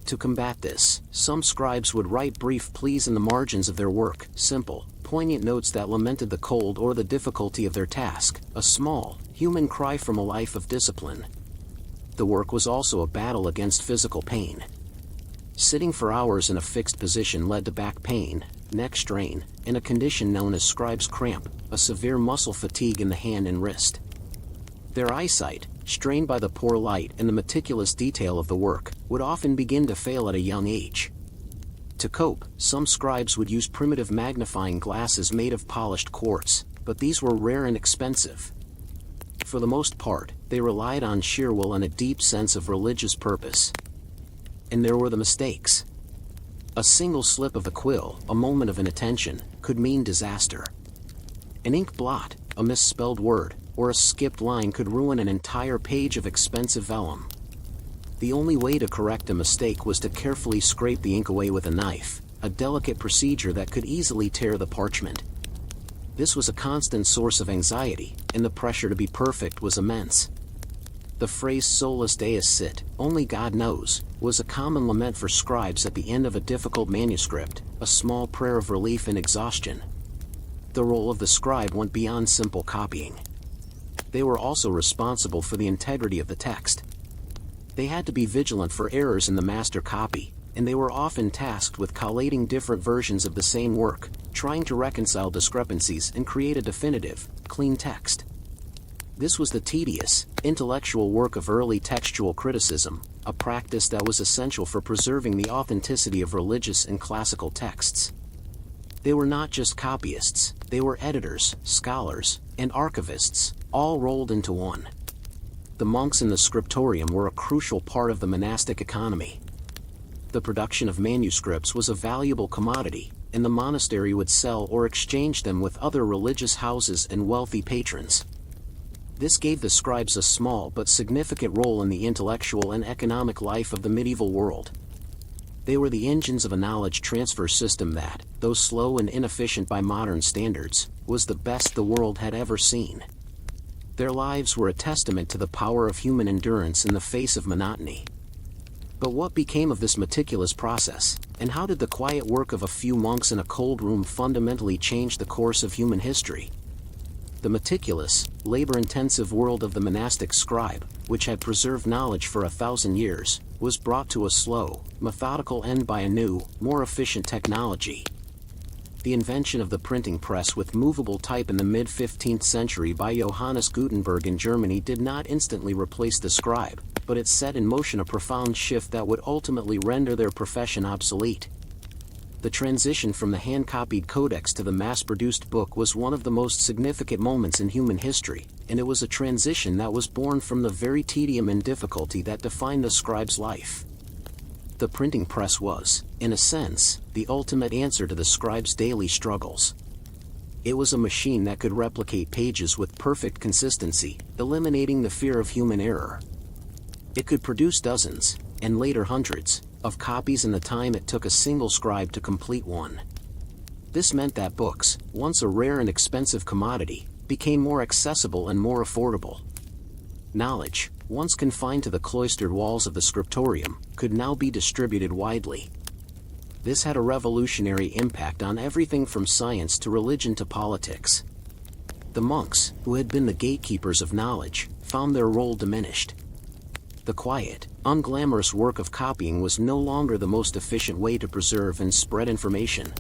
To combat this, some scribes would write brief pleas in the margins of their work, simple, poignant notes that lamented the cold or the difficulty of their task, a small, human cry from a life of discipline. The work was also a battle against physical pain. Sitting for hours in a fixed position led to back pain, neck strain, and a condition known as scribe's cramp, a severe muscle fatigue in the hand and wrist. Their eyesight, strained by the poor light and the meticulous detail of the work, would often begin to fail at a young age. To cope, some scribes would use primitive magnifying glasses made of polished quartz, but these were rare and expensive. For the most part, they relied on sheer will and a deep sense of religious purpose. And there were the mistakes. A single slip of the quill, a moment of inattention, could mean disaster. An ink blot, a misspelled word, or a skipped line could ruin an entire page of expensive vellum. The only way to correct a mistake was to carefully scrape the ink away with a knife, a delicate procedure that could easily tear the parchment. This was a constant source of anxiety, and the pressure to be perfect was immense. The phrase solus deus sit, only God knows, was a common lament for scribes at the end of a difficult manuscript, a small prayer of relief and exhaustion. The role of the scribe went beyond simple copying. They were also responsible for the integrity of the text. They had to be vigilant for errors in the master copy, and they were often tasked with collating different versions of the same work, trying to reconcile discrepancies and create a definitive, clean text. This was the tedious, intellectual work of early textual criticism, a practice that was essential for preserving the authenticity of religious and classical texts. They were not just copyists, they were editors, scholars, and archivists, all rolled into one. The monks in the scriptorium were a crucial part of the monastic economy. The production of manuscripts was a valuable commodity, and the monastery would sell or exchange them with other religious houses and wealthy patrons. This gave the scribes a small but significant role in the intellectual and economic life of the medieval world. They were the engines of a knowledge transfer system that, though slow and inefficient by modern standards, was the best the world had ever seen. Their lives were a testament to the power of human endurance in the face of monotony. But what became of this meticulous process, and how did the quiet work of a few monks in a cold room fundamentally change the course of human history? The meticulous, labor-intensive world of the monastic scribe, which had preserved knowledge for 1,000 years, was brought to a slow, methodical end by a new, more efficient technology. The invention of the printing press with movable type in the mid-15th century by Johannes Gutenberg in Germany did not instantly replace the scribe, but it set in motion a profound shift that would ultimately render their profession obsolete. The transition from the hand-copied codex to the mass-produced book was one of the most significant moments in human history, and it was a transition that was born from the very tedium and difficulty that defined the scribe's life. The printing press was, in a sense, the ultimate answer to the scribe's daily struggles. It was a machine that could replicate pages with perfect consistency, eliminating the fear of human error. It could produce dozens, and later hundreds, of copies in the time it took a single scribe to complete one. This meant that books, once a rare and expensive commodity, became more accessible and more affordable. Knowledge, once confined to the cloistered walls of the scriptorium, could now be distributed widely. This had a revolutionary impact on everything from science to religion to politics. The monks, who had been the gatekeepers of knowledge, found their role diminished. The quiet, unglamorous work of copying was no longer the most efficient way to preserve and spread information.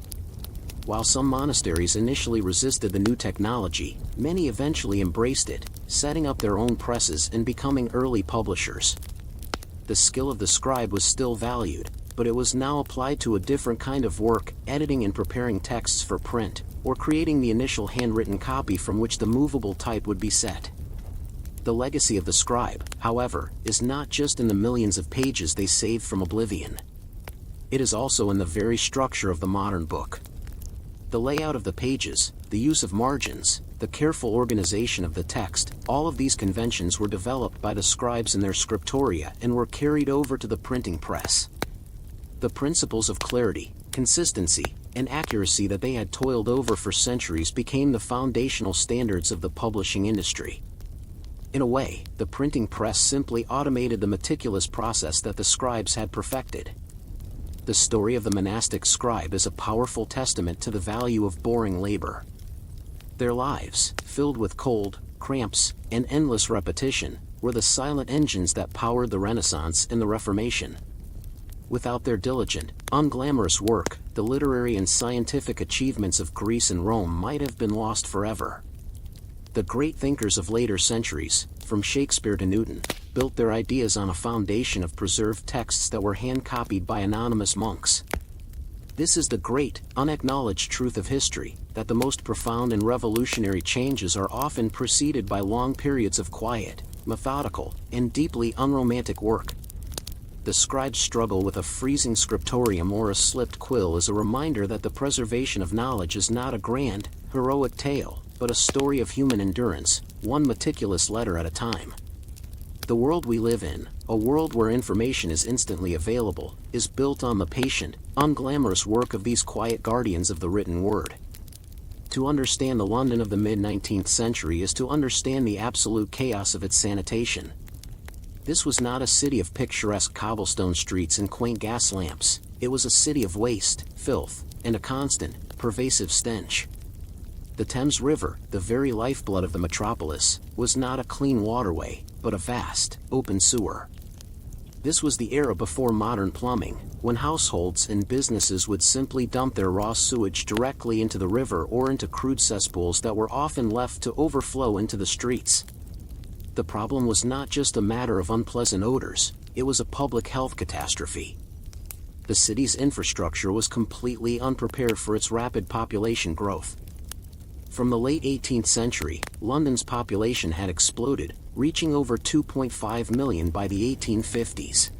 While some monasteries initially resisted the new technology, many eventually embraced it, setting up their own presses and becoming early publishers. The skill of the scribe was still valued, but it was now applied to a different kind of work, editing and preparing texts for print, or creating the initial handwritten copy from which the movable type would be set. The legacy of the scribe, however, is not just in the millions of pages they saved from oblivion. It is also in the very structure of the modern book. The layout of the pages, the use of margins, the careful organization of the text, all of these conventions were developed by the scribes in their scriptoria and were carried over to the printing press. The principles of clarity, consistency, and accuracy that they had toiled over for centuries became the foundational standards of the publishing industry. In a way, the printing press simply automated the meticulous process that the scribes had perfected. The story of the monastic scribe is a powerful testament to the value of boring labor. Their lives, filled with cold, cramps, and endless repetition, were the silent engines that powered the Renaissance and the Reformation. Without their diligent, unglamorous work, the literary and scientific achievements of Greece and Rome might have been lost forever. The great thinkers of later centuries, from Shakespeare to Newton, built their ideas on a foundation of preserved texts that were hand-copied by anonymous monks. This is the great, unacknowledged truth of history, that the most profound and revolutionary changes are often preceded by long periods of quiet, methodical, and deeply unromantic work. The scribe's struggle with a freezing scriptorium or a slipped quill is a reminder that the preservation of knowledge is not a grand, heroic tale, but a story of human endurance, one meticulous letter at a time. The world we live in, a world where information is instantly available, is built on the patient, unglamorous work of these quiet guardians of the written word. To understand the London of the mid-19th century is to understand the absolute chaos of its sanitation. This was not a city of picturesque cobblestone streets and quaint gas lamps. It was a city of waste, filth, and a constant, pervasive stench. The Thames River, the very lifeblood of the metropolis, was not a clean waterway, but a vast, open sewer. This was the era before modern plumbing, when households and businesses would simply dump their raw sewage directly into the river or into crude cesspools that were often left to overflow into the streets. The problem was not just a matter of unpleasant odors, it was a public health catastrophe. The city's infrastructure was completely unprepared for its rapid population growth. From the late 18th century, London's population had exploded, reaching over 2.5 million by the 1850s.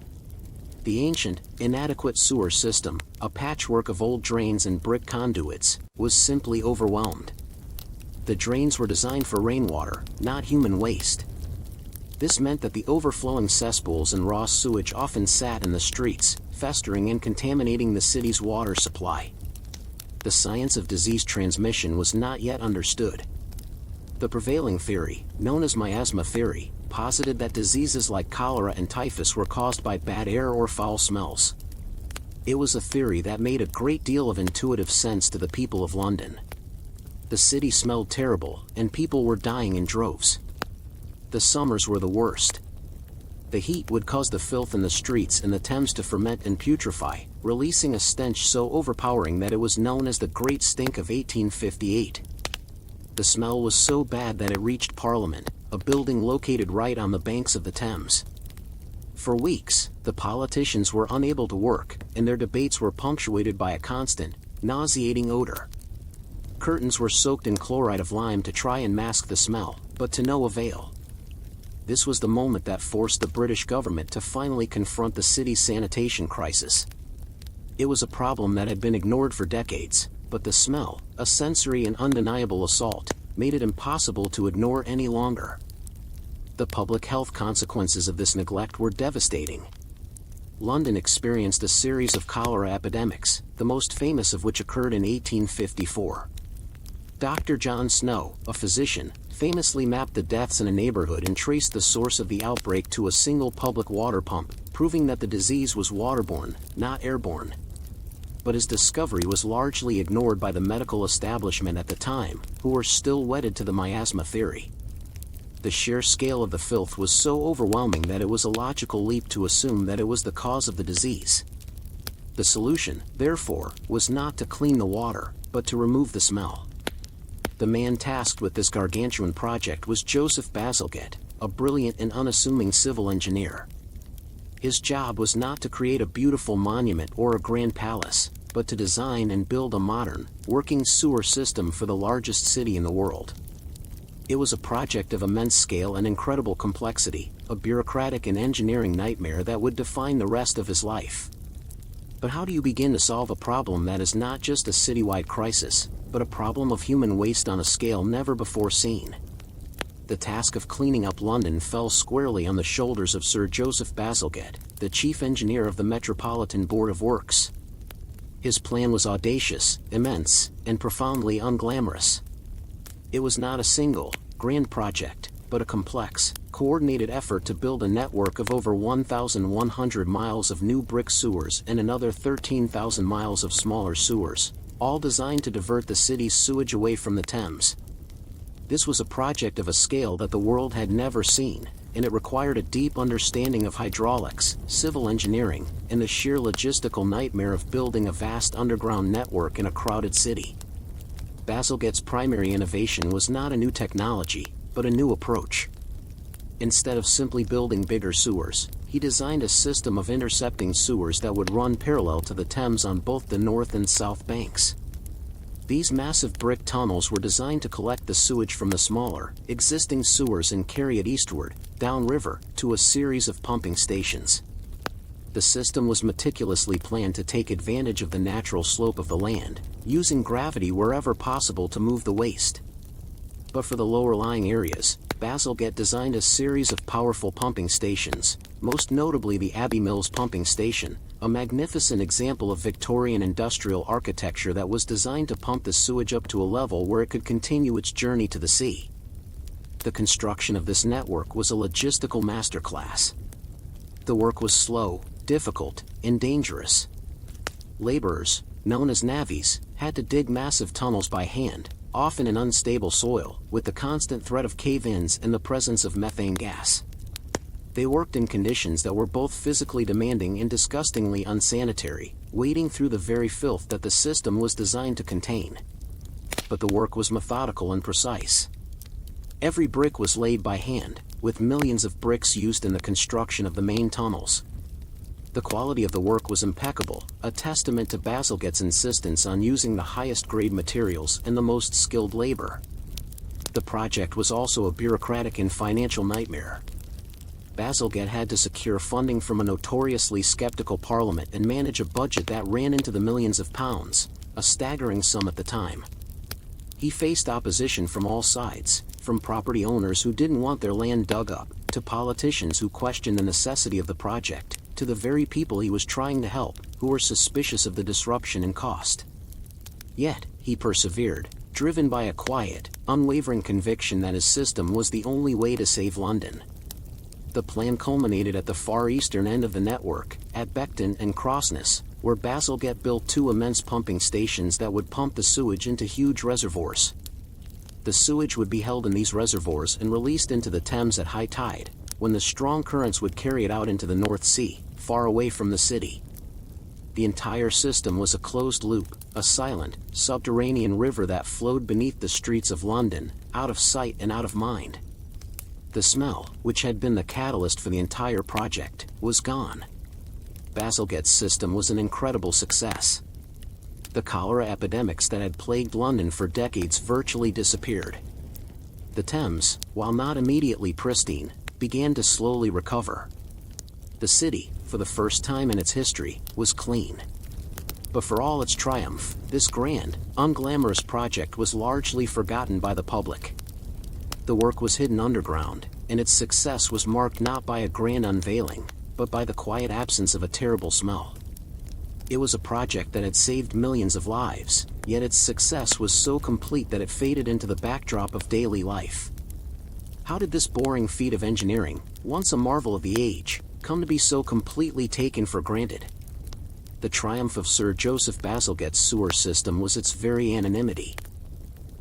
The ancient, inadequate sewer system, a patchwork of old drains and brick conduits, was simply overwhelmed. The drains were designed for rainwater, not human waste. This meant that the overflowing cesspools and raw sewage often sat in the streets, festering and contaminating the city's water supply. The science of disease transmission was not yet understood. The prevailing theory, known as miasma theory, posited that diseases like cholera and typhus were caused by bad air or foul smells. It was a theory that made a great deal of intuitive sense to the people of London. The city smelled terrible, and people were dying in droves. The summers were the worst. The heat would cause the filth in the streets and the Thames to ferment and putrefy, releasing a stench so overpowering that it was known as the Great Stink of 1858. The smell was so bad that it reached Parliament, a building located right on the banks of the Thames. For weeks, the politicians were unable to work, and their debates were punctuated by a constant, nauseating odor. Curtains were soaked in chloride of lime to try and mask the smell, but to no avail. This was the moment that forced the British government to finally confront the city's sanitation crisis. It was a problem that had been ignored for decades, but the smell, a sensory and undeniable assault, made it impossible to ignore any longer. The public health consequences of this neglect were devastating. London experienced a series of cholera epidemics, the most famous of which occurred in 1854. Dr. John Snow, a physician, famously mapped the deaths in a neighborhood and traced the source of the outbreak to a single public water pump, proving that the disease was waterborne, not airborne. But his discovery was largely ignored by the medical establishment at the time, who were still wedded to the miasma theory. The sheer scale of the filth was so overwhelming that it was a logical leap to assume that it was the cause of the disease. The solution, therefore, was not to clean the water, but to remove the smell. The man tasked with this gargantuan project was Joseph Bazalgette, a brilliant and unassuming civil engineer. His job was not to create a beautiful monument or a grand palace, but to design and build a modern, working sewer system for the largest city in the world. It was a project of immense scale and incredible complexity, a bureaucratic and engineering nightmare that would define the rest of his life. But how do you begin to solve a problem that is not just a citywide crisis, but a problem of human waste on a scale never before seen? The task of cleaning up London fell squarely on the shoulders of Sir Joseph Bazalgette, the chief engineer of the Metropolitan Board of Works. His plan was audacious, immense, and profoundly unglamorous. It was not a single, grand project, but a complex, coordinated effort to build a network of over 1,100 miles of new brick sewers and another 13,000 miles of smaller sewers, all designed to divert the city's sewage away from the Thames. This was a project of a scale that the world had never seen, and it required a deep understanding of hydraulics, civil engineering, and the sheer logistical nightmare of building a vast underground network in a crowded city. Bazalgette's primary innovation was not a new technology, but a new approach. Instead of simply building bigger sewers, he designed a system of intercepting sewers that would run parallel to the Thames on both the north and south banks. These massive brick tunnels were designed to collect the sewage from the smaller, existing sewers and carry it eastward, downriver, to a series of pumping stations. The system was meticulously planned to take advantage of the natural slope of the land, using gravity wherever possible to move the waste. But for the lower-lying areas, Bazalgette designed a series of powerful pumping stations, most notably the Abbey Mills pumping station, a magnificent example of Victorian industrial architecture that was designed to pump the sewage up to a level where it could continue its journey to the sea. The construction of this network was a logistical masterclass. The work was slow, difficult, and dangerous. Laborers, known as navvies, had to dig massive tunnels by hand, often in unstable soil, with the constant threat of cave-ins and the presence of methane gas. They worked in conditions that were both physically demanding and disgustingly unsanitary, wading through the very filth that the system was designed to contain. But the work was methodical and precise. Every brick was laid by hand, with millions of bricks used in the construction of the main tunnels. The quality of the work was impeccable, a testament to Bazalgette's insistence on using the highest grade materials and the most skilled labor. The project was also a bureaucratic and financial nightmare. Bazalgette had to secure funding from a notoriously skeptical parliament and manage a budget that ran into the millions of pounds, a staggering sum at the time. He faced opposition from all sides, from property owners who didn't want their land dug up, to politicians who questioned the necessity of the project, to the very people he was trying to help, who were suspicious of the disruption and cost. Yet, he persevered, driven by a quiet, unwavering conviction that his system was the only way to save London. The plan culminated at the far eastern end of the network, at Beckton and Crossness, where Bazalgette built two immense pumping stations that would pump the sewage into huge reservoirs. The sewage would be held in these reservoirs and released into the Thames at high tide, when the strong currents would carry it out into the North Sea, far away from the city. The entire system was a closed loop, a silent, subterranean river that flowed beneath the streets of London, out of sight and out of mind. The smell, which had been the catalyst for the entire project, was gone. Bazalgette's system was an incredible success. The cholera epidemics that had plagued London for decades virtually disappeared. The Thames, while not immediately pristine, began to slowly recover. The city, for the first time in its history, was clean. But for all its triumph, this grand, unglamorous project was largely forgotten by the public. The work was hidden underground, and its success was marked not by a grand unveiling, but by the quiet absence of a terrible smell. It was a project that had saved millions of lives, yet its success was so complete that it faded into the backdrop of daily life. How did this boring feat of engineering, once a marvel of the age, come to be so completely taken for granted? The triumph of Sir Joseph Bazalgette's sewer system was its very anonymity.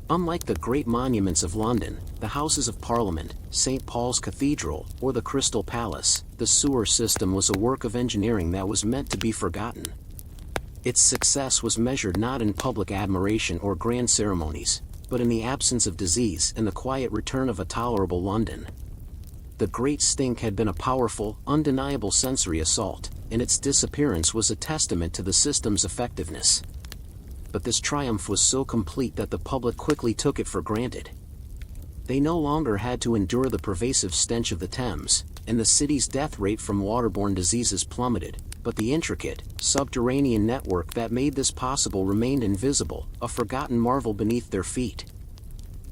Unlike the great monuments of London, the Houses of Parliament, St. Paul's Cathedral, or the Crystal Palace, the sewer system was a work of engineering that was meant to be forgotten. Its success was measured not in public admiration or grand ceremonies, but in the absence of disease and the quiet return of a tolerable London. The Great Stink had been a powerful, undeniable sensory assault, and its disappearance was a testament to the system's effectiveness. But this triumph was so complete that the public quickly took it for granted. They no longer had to endure the pervasive stench of the Thames, and the city's death rate from waterborne diseases plummeted, but the intricate, subterranean network that made this possible remained invisible, a forgotten marvel beneath their feet.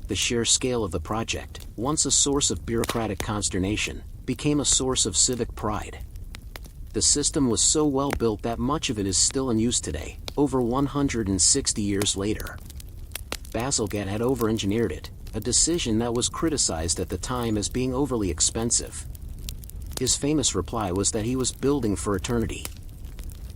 The sheer scale of the project, once a source of bureaucratic consternation, became a source of civic pride. The system was so well built that much of it is still in use today, over 160 years later. Bazalgette had over-engineered it, a decision that was criticized at the time as being overly expensive. His famous reply was that he was building for eternity.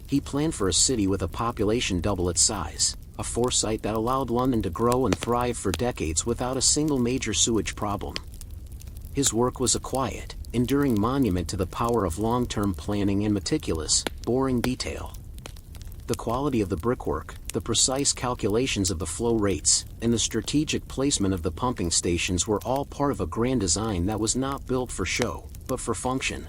He planned for a city with a population double its size, a foresight that allowed London to grow and thrive for decades without a single major sewage problem. His work was a quiet, enduring monument to the power of long-term planning and meticulous, boring detail. The quality of the brickwork, the precise calculations of the flow rates, and the strategic placement of the pumping stations were all part of a grand design that was not built for show, but for function.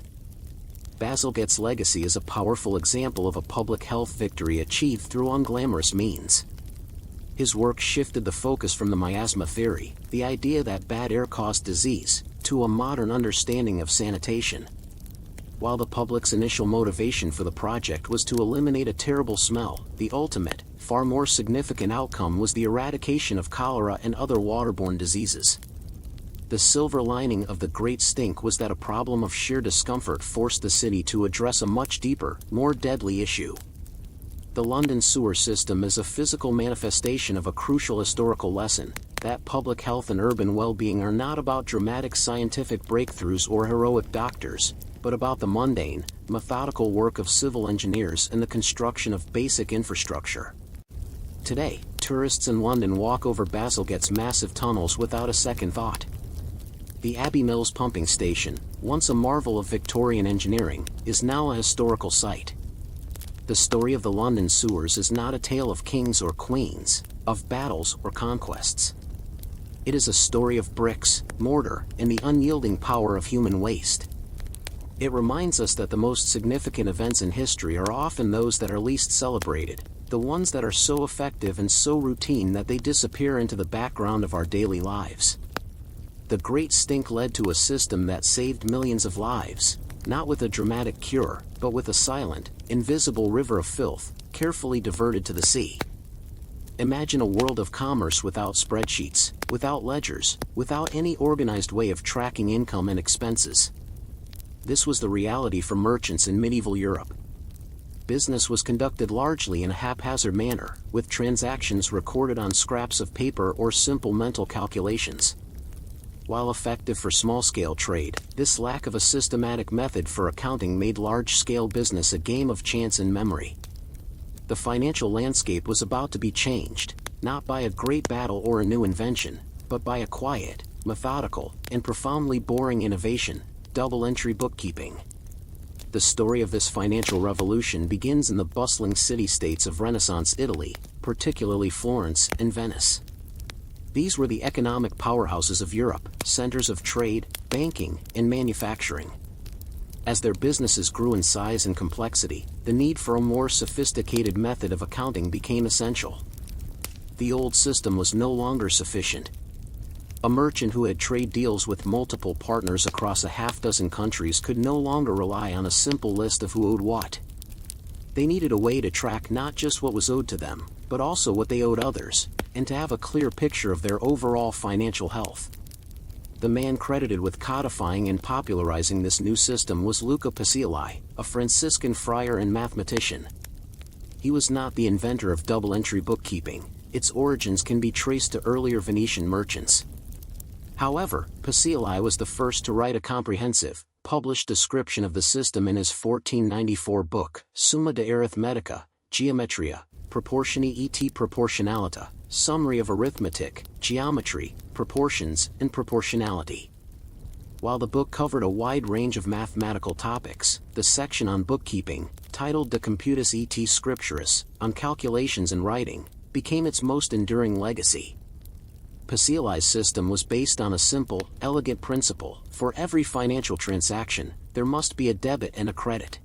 Bazalgette's legacy is a powerful example of a public health victory achieved through unglamorous means. His work shifted the focus from the miasma theory, the idea that bad air caused disease, to a modern understanding of sanitation. While the public's initial motivation for the project was to eliminate a terrible smell, the ultimate, far more significant outcome was the eradication of cholera and other waterborne diseases. The silver lining of the Great Stink was that a problem of sheer discomfort forced the city to address a much deeper, more deadly issue. The London sewer system is a physical manifestation of a crucial historical lesson, that public health and urban well-being are not about dramatic scientific breakthroughs or heroic doctors, but about the mundane, methodical work of civil engineers and the construction of basic infrastructure. Today, tourists in London walk over Bazalgette's massive tunnels without a second thought. The Abbey Mills pumping station, once a marvel of Victorian engineering, is now a historical site. The story of the London sewers is not a tale of kings or queens, of battles or conquests. It is a story of bricks, mortar, and the unyielding power of human waste. It reminds us that the most significant events in history are often those that are least celebrated, the ones that are so effective and so routine that they disappear into the background of our daily lives. The Great Stink led to a system that saved millions of lives, not with a dramatic cure, but with a silent, invisible river of filth, carefully diverted to the sea. Imagine a world of commerce without spreadsheets, without ledgers, without any organized way of tracking income and expenses. This was the reality for merchants in medieval Europe. Business was conducted largely in a haphazard manner, with transactions recorded on scraps of paper or simple mental calculations. While effective for small-scale trade, this lack of a systematic method for accounting made large-scale business a game of chance and memory. The financial landscape was about to be changed, not by a great battle or a new invention, but by a quiet, methodical, and profoundly boring innovation: double-entry bookkeeping. The story of this financial revolution begins in the bustling city-states of Renaissance Italy, particularly Florence and Venice. These were the economic powerhouses of Europe, centers of trade, banking, and manufacturing. As their businesses grew in size and complexity, the need for a more sophisticated method of accounting became essential. The old system was no longer sufficient. A merchant who had trade deals with multiple partners across a half-dozen countries could no longer rely on a simple list of who owed what. They needed a way to track not just what was owed to them, but also what they owed others, and to have a clear picture of their overall financial health. The man credited with codifying and popularizing this new system was Luca Pacioli, a Franciscan friar and mathematician. He was not the inventor of double-entry bookkeeping. Its origins can be traced to earlier Venetian merchants. However, Pacioli was the first to write a comprehensive, published description of the system in his 1494 book, Summa de Arithmetica, Geometria, Proportioni et Proportionalita, Summary of Arithmetic, Geometry, Proportions, and Proportionality. While the book covered a wide range of mathematical topics, the section on bookkeeping, titled De Computis et Scripturis, on calculations and writing, became its most enduring legacy. Pacioli's system was based on a simple, elegant principle: for every financial transaction, there must be a debit and a credit.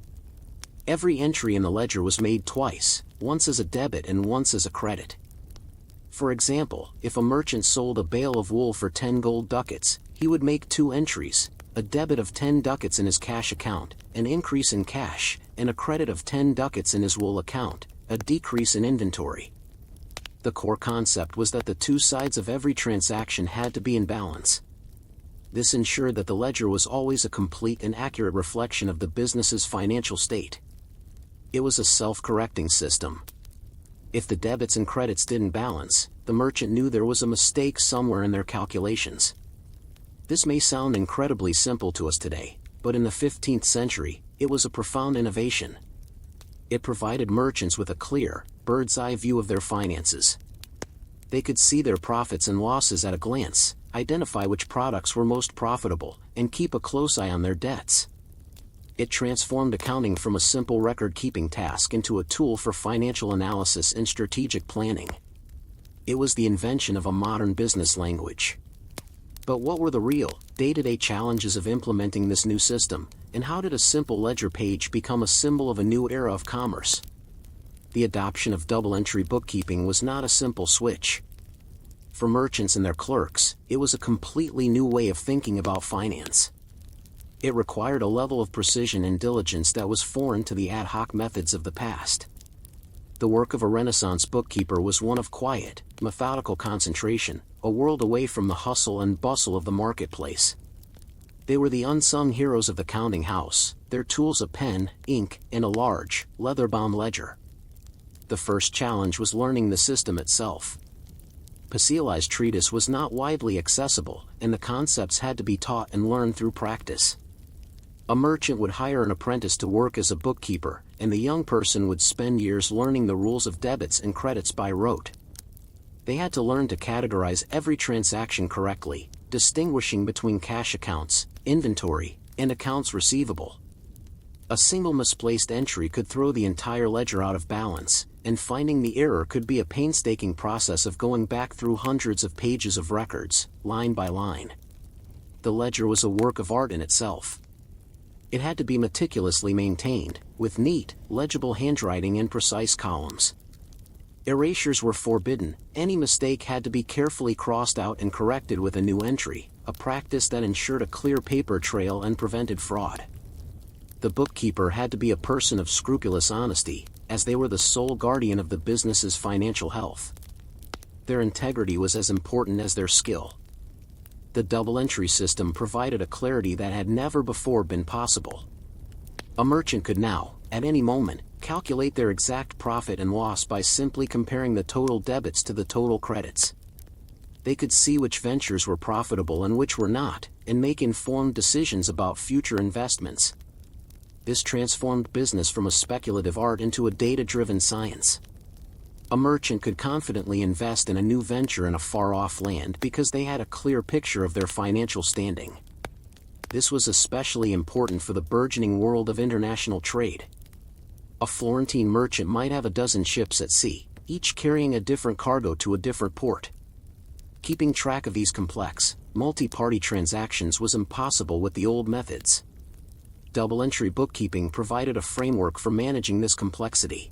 Every entry in the ledger was made twice, once as a debit and once as a credit. For example, if a merchant sold a bale of wool for 10 gold ducats, he would make 2 entries: a debit of 10 ducats in his cash account, an increase in cash, and a credit of 10 ducats in his wool account, a decrease in inventory. The core concept was that the two sides of every transaction had to be in balance. This ensured that the ledger was always a complete and accurate reflection of the business's financial state. It was a self-correcting system. If the debits and credits didn't balance, the merchant knew there was a mistake somewhere in their calculations. This may sound incredibly simple to us today, but in the 15th century, it was a profound innovation. It provided merchants with a clear, bird's-eye view of their finances. They could see their profits and losses at a glance, identify which products were most profitable, and keep a close eye on their debts. It transformed accounting from a simple record-keeping task into a tool for financial analysis and strategic planning. It was the invention of a modern business language. But what were the real, day-to-day challenges of implementing this new system, and how did a simple ledger page become a symbol of a new era of commerce? The adoption of double-entry bookkeeping was not a simple switch. For merchants and their clerks, it was a completely new way of thinking about finance. It required a level of precision and diligence that was foreign to the ad hoc methods of the past. The work of a Renaissance bookkeeper was one of quiet, methodical concentration, a world away from the hustle and bustle of the marketplace. They were the unsung heroes of the counting house, their tools a pen, ink, and a large, leather-bound ledger. The first challenge was learning the system itself. Pacioli's treatise was not widely accessible, and the concepts had to be taught and learned through practice. A merchant would hire an apprentice to work as a bookkeeper, and the young person would spend years learning the rules of debits and credits by rote. They had to learn to categorize every transaction correctly, distinguishing between cash accounts, inventory, and accounts receivable. A single misplaced entry could throw the entire ledger out of balance, and finding the error could be a painstaking process of going back through hundreds of pages of records, line by line. The ledger was a work of art in itself. It had to be meticulously maintained, with neat, legible handwriting and precise columns. Erasures were forbidden. Any mistake had to be carefully crossed out and corrected with a new entry, a practice that ensured a clear paper trail and prevented fraud. The bookkeeper had to be a person of scrupulous honesty, as they were the sole guardian of the business's financial health. Their integrity was as important as their skill. The double-entry system provided a clarity that had never before been possible. A merchant could now, at any moment, calculate their exact profit and loss by simply comparing the total debits to the total credits. They could see which ventures were profitable and which were not, and make informed decisions about future investments. This transformed business from a speculative art into a data-driven science. A merchant could confidently invest in a new venture in a far-off land because they had a clear picture of their financial standing. This was especially important for the burgeoning world of international trade. A Florentine merchant might have a dozen ships at sea, each carrying a different cargo to a different port. Keeping track of these complex, multi-party transactions was impossible with the old methods. Double-entry bookkeeping provided a framework for managing this complexity.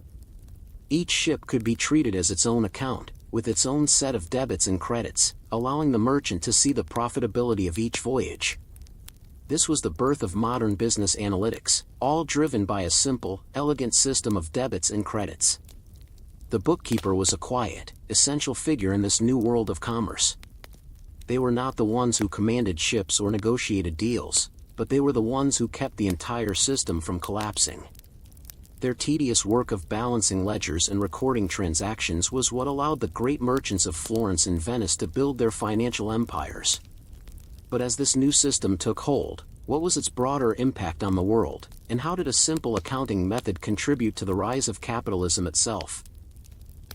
Each ship could be treated as its own account, with its own set of debits and credits, allowing the merchant to see the profitability of each voyage. This was the birth of modern business analytics, all driven by a simple, elegant system of debits and credits. The bookkeeper was a quiet, essential figure in this new world of commerce. They were not the ones who commanded ships or negotiated deals, but they were the ones who kept the entire system from collapsing. Their tedious work of balancing ledgers and recording transactions was what allowed the great merchants of Florence and Venice to build their financial empires. But as this new system took hold, what was its broader impact on the world, and how did a simple accounting method contribute to the rise of capitalism itself?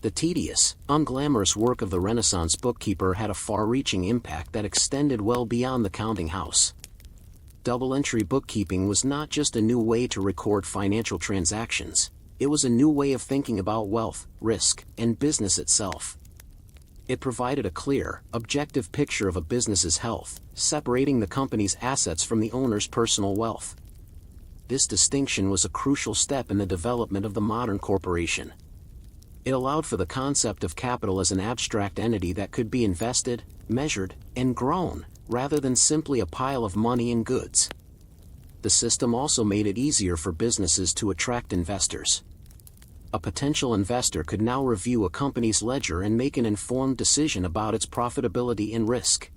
The tedious, unglamorous work of the Renaissance bookkeeper had a far-reaching impact that extended well beyond the counting house. Double-entry bookkeeping was not just a new way to record financial transactions, it was a new way of thinking about wealth, risk, and business itself. It provided a clear, objective picture of a business's health, separating the company's assets from the owner's personal wealth. This distinction was a crucial step in the development of the modern corporation. It allowed for the concept of capital as an abstract entity that could be invested, measured, and grown, rather than simply a pile of money and goods. The system also made it easier for businesses to attract investors. A potential investor could now review a company's ledger and make an informed decision about its profitability and risk.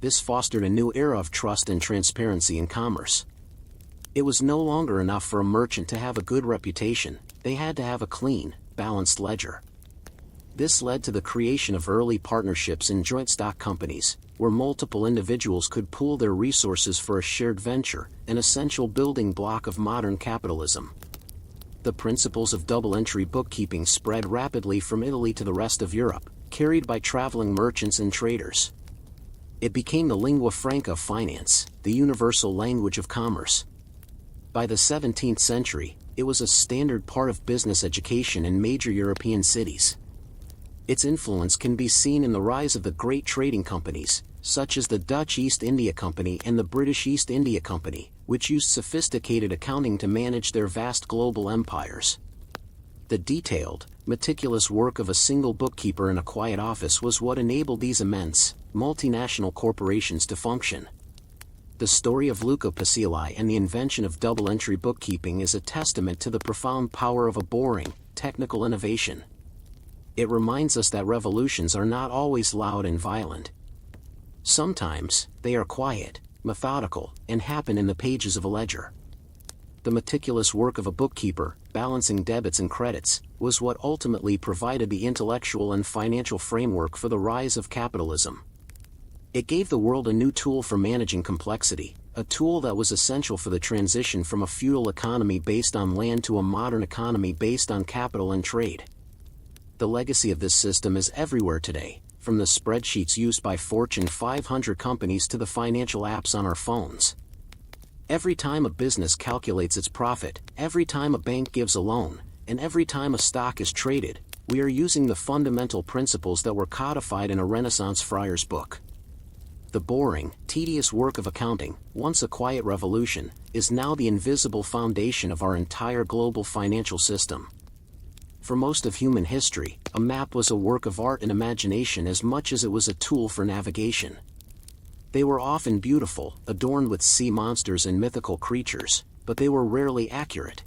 This fostered a new era of trust and transparency in commerce. It was no longer enough for a merchant to have a good reputation, they had to have a clean, balanced ledger. This led to the creation of early partnerships and joint stock companies, where multiple individuals could pool their resources for a shared venture, an essential building block of modern capitalism. The principles of double-entry bookkeeping spread rapidly from Italy to the rest of Europe, carried by traveling merchants and traders. It became the lingua franca of finance, the universal language of commerce. By the 17th century, it was a standard part of business education in major European cities. Its influence can be seen in the rise of the great trading companies, such as the Dutch East India Company and the British East India Company, which used sophisticated accounting to manage their vast global empires. The detailed, meticulous work of a single bookkeeper in a quiet office was what enabled these immense, multinational corporations to function. The story of Luca Pacioli and the invention of double-entry bookkeeping is a testament to the profound power of a boring, technical innovation. It reminds us that revolutions are not always loud and violent. Sometimes, they are quiet, methodical, and happen in the pages of a ledger. The meticulous work of a bookkeeper, balancing debits and credits, was what ultimately provided the intellectual and financial framework for the rise of capitalism. It gave the world a new tool for managing complexity, a tool that was essential for the transition from a feudal economy based on land to a modern economy based on capital and trade. The legacy of this system is everywhere today, from the spreadsheets used by Fortune 500 companies to the financial apps on our phones. Every time a business calculates its profit, every time a bank gives a loan, and every time a stock is traded, we are using the fundamental principles that were codified in a Renaissance friar's book. The boring, tedious work of accounting, once a quiet revolution, is now the invisible foundation of our entire global financial system. For most of human history, a map was a work of art and imagination as much as it was a tool for navigation. They were often beautiful, adorned with sea monsters and mythical creatures, but they were rarely accurate.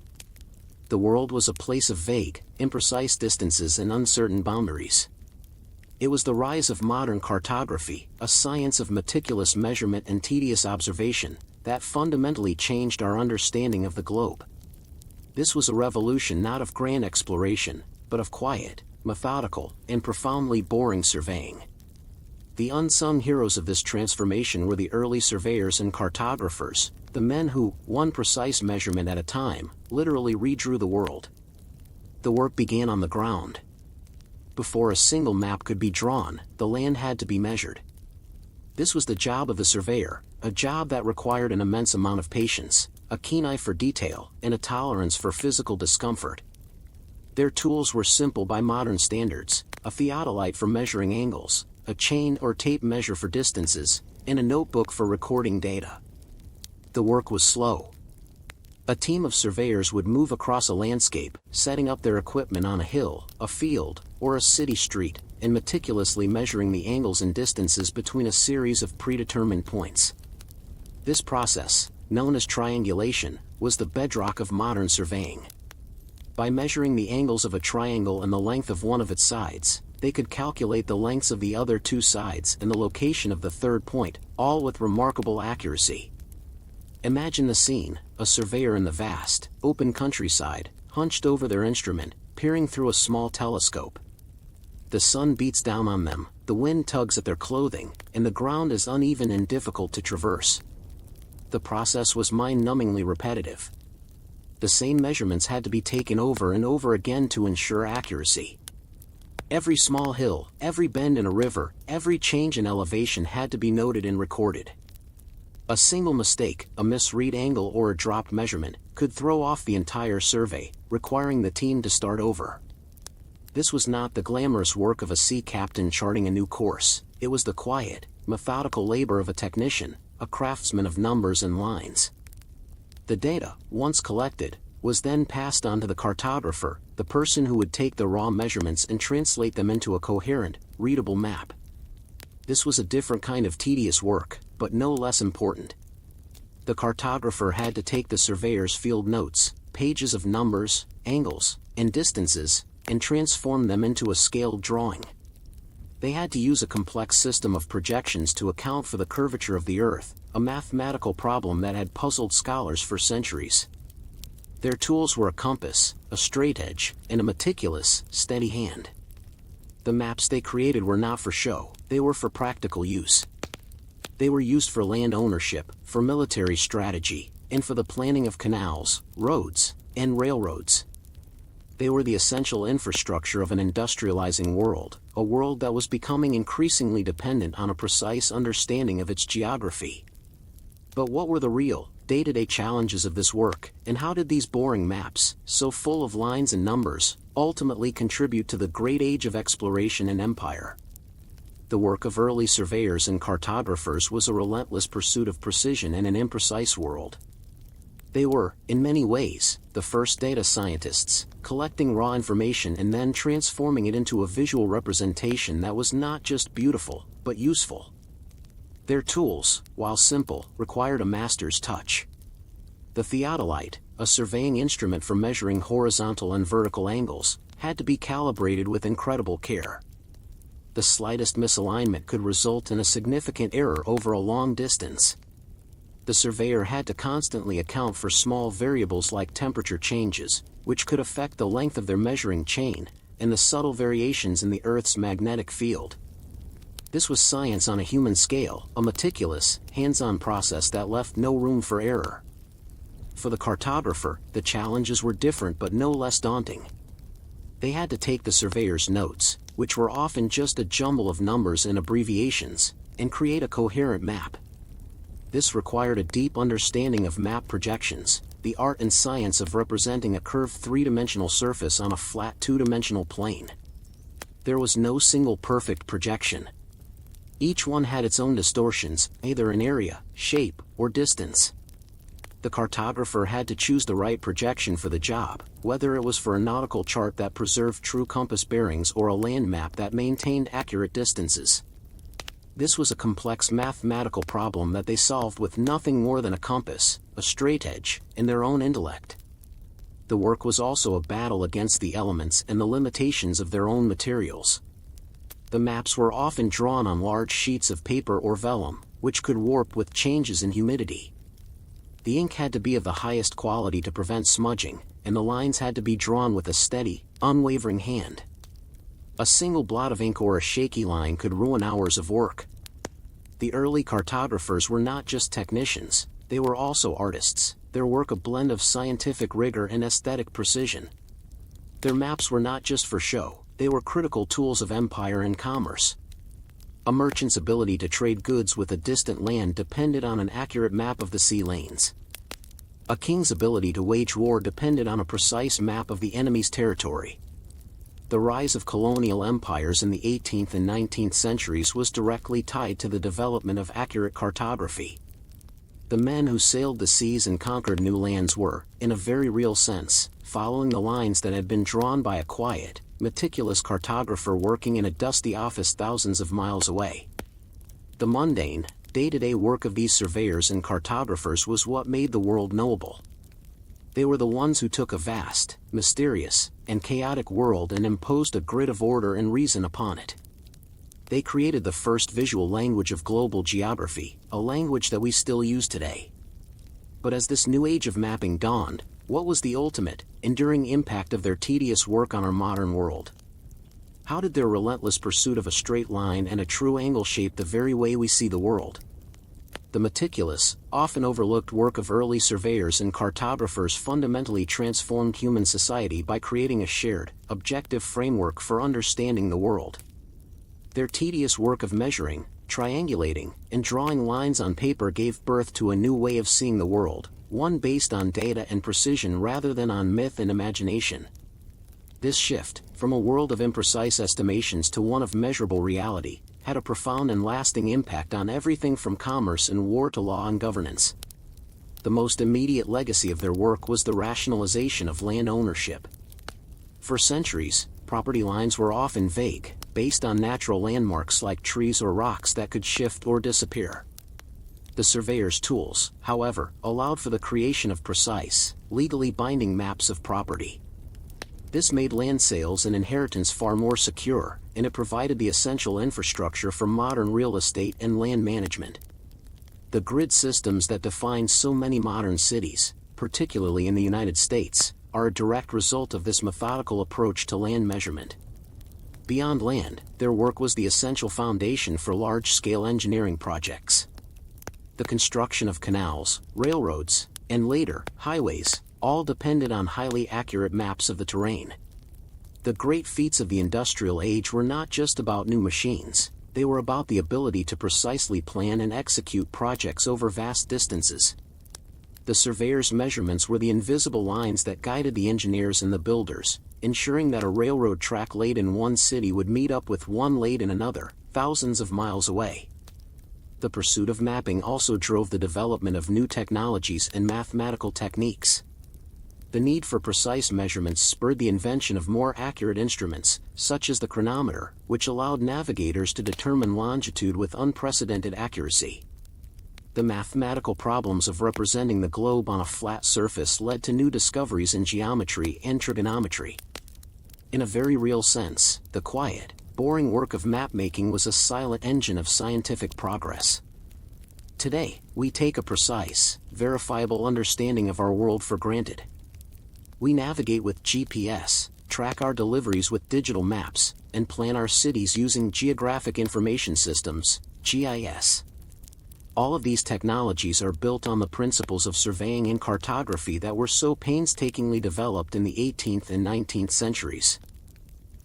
The world was a place of vague, imprecise distances and uncertain boundaries. It was the rise of modern cartography, a science of meticulous measurement and tedious observation, that fundamentally changed our understanding of the globe. This was a revolution not of grand exploration, but of quiet, methodical, and profoundly boring surveying. The unsung heroes of this transformation were the early surveyors and cartographers, the men who, one precise measurement at a time, literally redrew the world. The work began on the ground. Before a single map could be drawn, the land had to be measured. This was the job of the surveyor, a job that required an immense amount of patience, a keen eye for detail, and a tolerance for physical discomfort. Their tools were simple by modern standards, a theodolite for measuring angles, a chain or tape measure for distances, and a notebook for recording data. The work was slow. A team of surveyors would move across a landscape, setting up their equipment on a hill, a field, or a city street, and meticulously measuring the angles and distances between a series of predetermined points. This process, known as triangulation, was the bedrock of modern surveying. By measuring the angles of a triangle and the length of one of its sides, they could calculate the lengths of the other two sides and the location of the third point, all with remarkable accuracy. Imagine the scene: a surveyor in the vast, open countryside, hunched over their instrument, peering through a small telescope. The sun beats down on them, the wind tugs at their clothing, and the ground is uneven and difficult to traverse. The process was mind-numbingly repetitive. The same measurements had to be taken over and over again to ensure accuracy. Every small hill, every bend in a river, every change in elevation had to be noted and recorded. A single mistake, a misread angle or a dropped measurement, could throw off the entire survey, requiring the team to start over. This was not the glamorous work of a sea captain charting a new course. It was the quiet, methodical labor of a technician, a craftsman of numbers and lines. The data, once collected, was then passed on to the cartographer, the person who would take the raw measurements and translate them into a coherent, readable map. This was a different kind of tedious work, but no less important. The cartographer had to take the surveyor's field notes, pages of numbers, angles, and distances, and transform them into a scaled drawing. They had to use a complex system of projections to account for the curvature of the Earth, a mathematical problem that had puzzled scholars for centuries. Their tools were a compass, a straightedge, and a meticulous, steady hand. The maps they created were not for show, they were for practical use. They were used for land ownership, for military strategy, and for the planning of canals, roads, and railroads. They were the essential infrastructure of an industrializing world, a world that was becoming increasingly dependent on a precise understanding of its geography. But what were the real, day-to-day challenges of this work, and how did these boring maps, so full of lines and numbers, ultimately contribute to the great age of exploration and empire? The work of early surveyors and cartographers was a relentless pursuit of precision in an imprecise world. They were, in many ways, the first data scientists, collecting raw information and then transforming it into a visual representation that was not just beautiful, but useful. Their tools, while simple, required a master's touch. The theodolite, a surveying instrument for measuring horizontal and vertical angles, had to be calibrated with incredible care. The slightest misalignment could result in a significant error over a long distance. The surveyor had to constantly account for small variables like temperature changes, which could affect the length of their measuring chain, and the subtle variations in the Earth's magnetic field. This was science on a human scale, a meticulous, hands-on process that left no room for error. For the cartographer, the challenges were different but no less daunting. They had to take the surveyor's notes, which were often just a jumble of numbers and abbreviations, and create a coherent map. This required a deep understanding of map projections, the art and science of representing a curved three-dimensional surface on a flat two-dimensional plane. There was no single perfect projection. Each one had its own distortions, either in area, shape, or distance. The cartographer had to choose the right projection for the job, whether it was for a nautical chart that preserved true compass bearings or a land map that maintained accurate distances. This was a complex mathematical problem that they solved with nothing more than a compass, a straightedge, and their own intellect. The work was also a battle against the elements and the limitations of their own materials. The maps were often drawn on large sheets of paper or vellum, which could warp with changes in humidity. The ink had to be of the highest quality to prevent smudging, and the lines had to be drawn with a steady, unwavering hand. A single blot of ink or a shaky line could ruin hours of work. The early cartographers were not just technicians, they were also artists, their work a blend of scientific rigor and aesthetic precision. Their maps were not just for show, they were critical tools of empire and commerce. A merchant's ability to trade goods with a distant land depended on an accurate map of the sea lanes. A king's ability to wage war depended on a precise map of the enemy's territory. The rise of colonial empires in the 18th and 19th centuries was directly tied to the development of accurate cartography. The men who sailed the seas and conquered new lands were, in a very real sense, following the lines that had been drawn by a quiet, meticulous cartographer working in a dusty office thousands of miles away. The mundane, day-to-day work of these surveyors and cartographers was what made the world knowable. They were the ones who took a vast, mysterious, and chaotic world and imposed a grid of order and reason upon it. They created the first visual language of global geography, a language that we still use today. But as this new age of mapping dawned, what was the ultimate, enduring impact of their tedious work on our modern world? How did their relentless pursuit of a straight line and a true angle shape the very way we see the world? The meticulous, often overlooked work of early surveyors and cartographers fundamentally transformed human society by creating a shared, objective framework for understanding the world. Their tedious work of measuring, triangulating, and drawing lines on paper gave birth to a new way of seeing the world, one based on data and precision rather than on myth and imagination. This shift, from a world of imprecise estimations to one of measurable reality, had a profound and lasting impact on everything from commerce and war to law and governance. The most immediate legacy of their work was the rationalization of land ownership. For centuries, property lines were often vague, based on natural landmarks like trees or rocks that could shift or disappear. The surveyor's tools, however, allowed for the creation of precise, legally binding maps of property. This made land sales and inheritance far more secure, and it provided the essential infrastructure for modern real estate and land management. The grid systems that define so many modern cities, particularly in the United States, are a direct result of this methodical approach to land measurement. Beyond land, their work was the essential foundation for large-scale engineering projects. The construction of canals, railroads, and later, highways, all depended on highly accurate maps of the terrain. The great feats of the industrial age were not just about new machines, they were about the ability to precisely plan and execute projects over vast distances. The surveyor's measurements were the invisible lines that guided the engineers and the builders, ensuring that a railroad track laid in one city would meet up with one laid in another, thousands of miles away. The pursuit of mapping also drove the development of new technologies and mathematical techniques. The need for precise measurements spurred the invention of more accurate instruments, such as the chronometer, which allowed navigators to determine longitude with unprecedented accuracy. The mathematical problems of representing the globe on a flat surface led to new discoveries in geometry and trigonometry. In a very real sense, the quiet, boring work of map-making was a silent engine of scientific progress. Today, we take a precise, verifiable understanding of our world for granted. We navigate with GPS, track our deliveries with digital maps, and plan our cities using Geographic Information Systems, GIS. All of these technologies are built on the principles of surveying and cartography that were so painstakingly developed in the 18th and 19th centuries.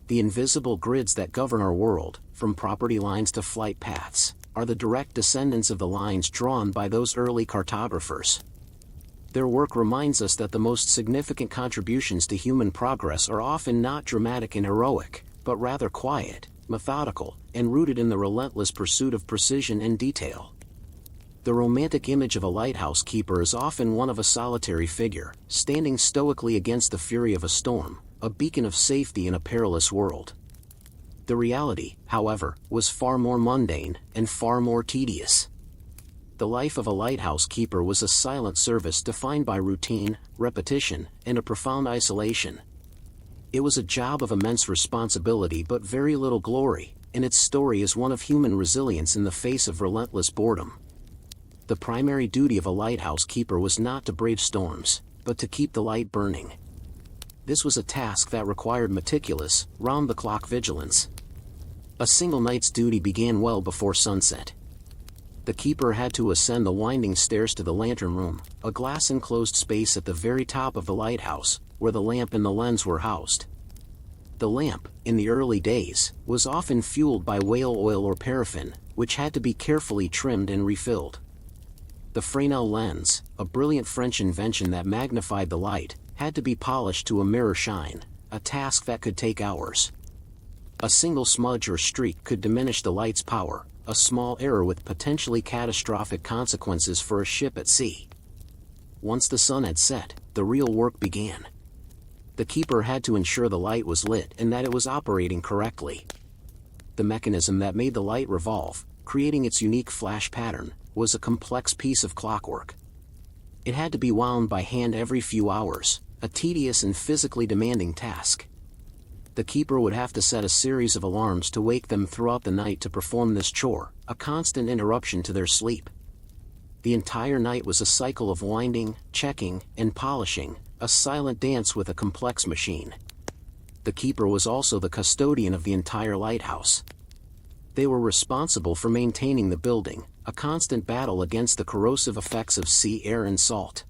The invisible grids that govern our world, from property lines to flight paths, are the direct descendants of the lines drawn by those early cartographers. Their work reminds us that the most significant contributions to human progress are often not dramatic and heroic, but rather quiet, methodical, and rooted in the relentless pursuit of precision and detail. The romantic image of a lighthouse keeper is often one of a solitary figure, standing stoically against the fury of a storm, a beacon of safety in a perilous world. The reality, however, was far more mundane and far more tedious. The life of a lighthouse keeper was a silent service defined by routine, repetition, and a profound isolation. It was a job of immense responsibility but very little glory, and its story is one of human resilience in the face of relentless boredom. The primary duty of a lighthouse keeper was not to brave storms, but to keep the light burning. This was a task that required meticulous, round-the-clock vigilance. A single night's duty began well before sunset. The keeper had to ascend the winding stairs to the lantern room, a glass-enclosed space at the very top of the lighthouse, where the lamp and the lens were housed. The lamp, in the early days, was often fueled by whale oil or paraffin, which had to be carefully trimmed and refilled. The Fresnel lens, a brilliant French invention that magnified the light, had to be polished to a mirror shine, a task that could take hours. A single smudge or streak could diminish the light's power, a small error with potentially catastrophic consequences for a ship at sea. Once the sun had set, the real work began. The keeper had to ensure the light was lit and that it was operating correctly. The mechanism that made the light revolve, creating its unique flash pattern, was a complex piece of clockwork. It had to be wound by hand every few hours, a tedious and physically demanding task. The keeper would have to set a series of alarms to wake them throughout the night to perform this chore, a constant interruption to their sleep. The entire night was a cycle of winding, checking, and polishing, a silent dance with a complex machine. The keeper was also the custodian of the entire lighthouse. They were responsible for maintaining the building, a constant battle against the corrosive effects of sea air and salt.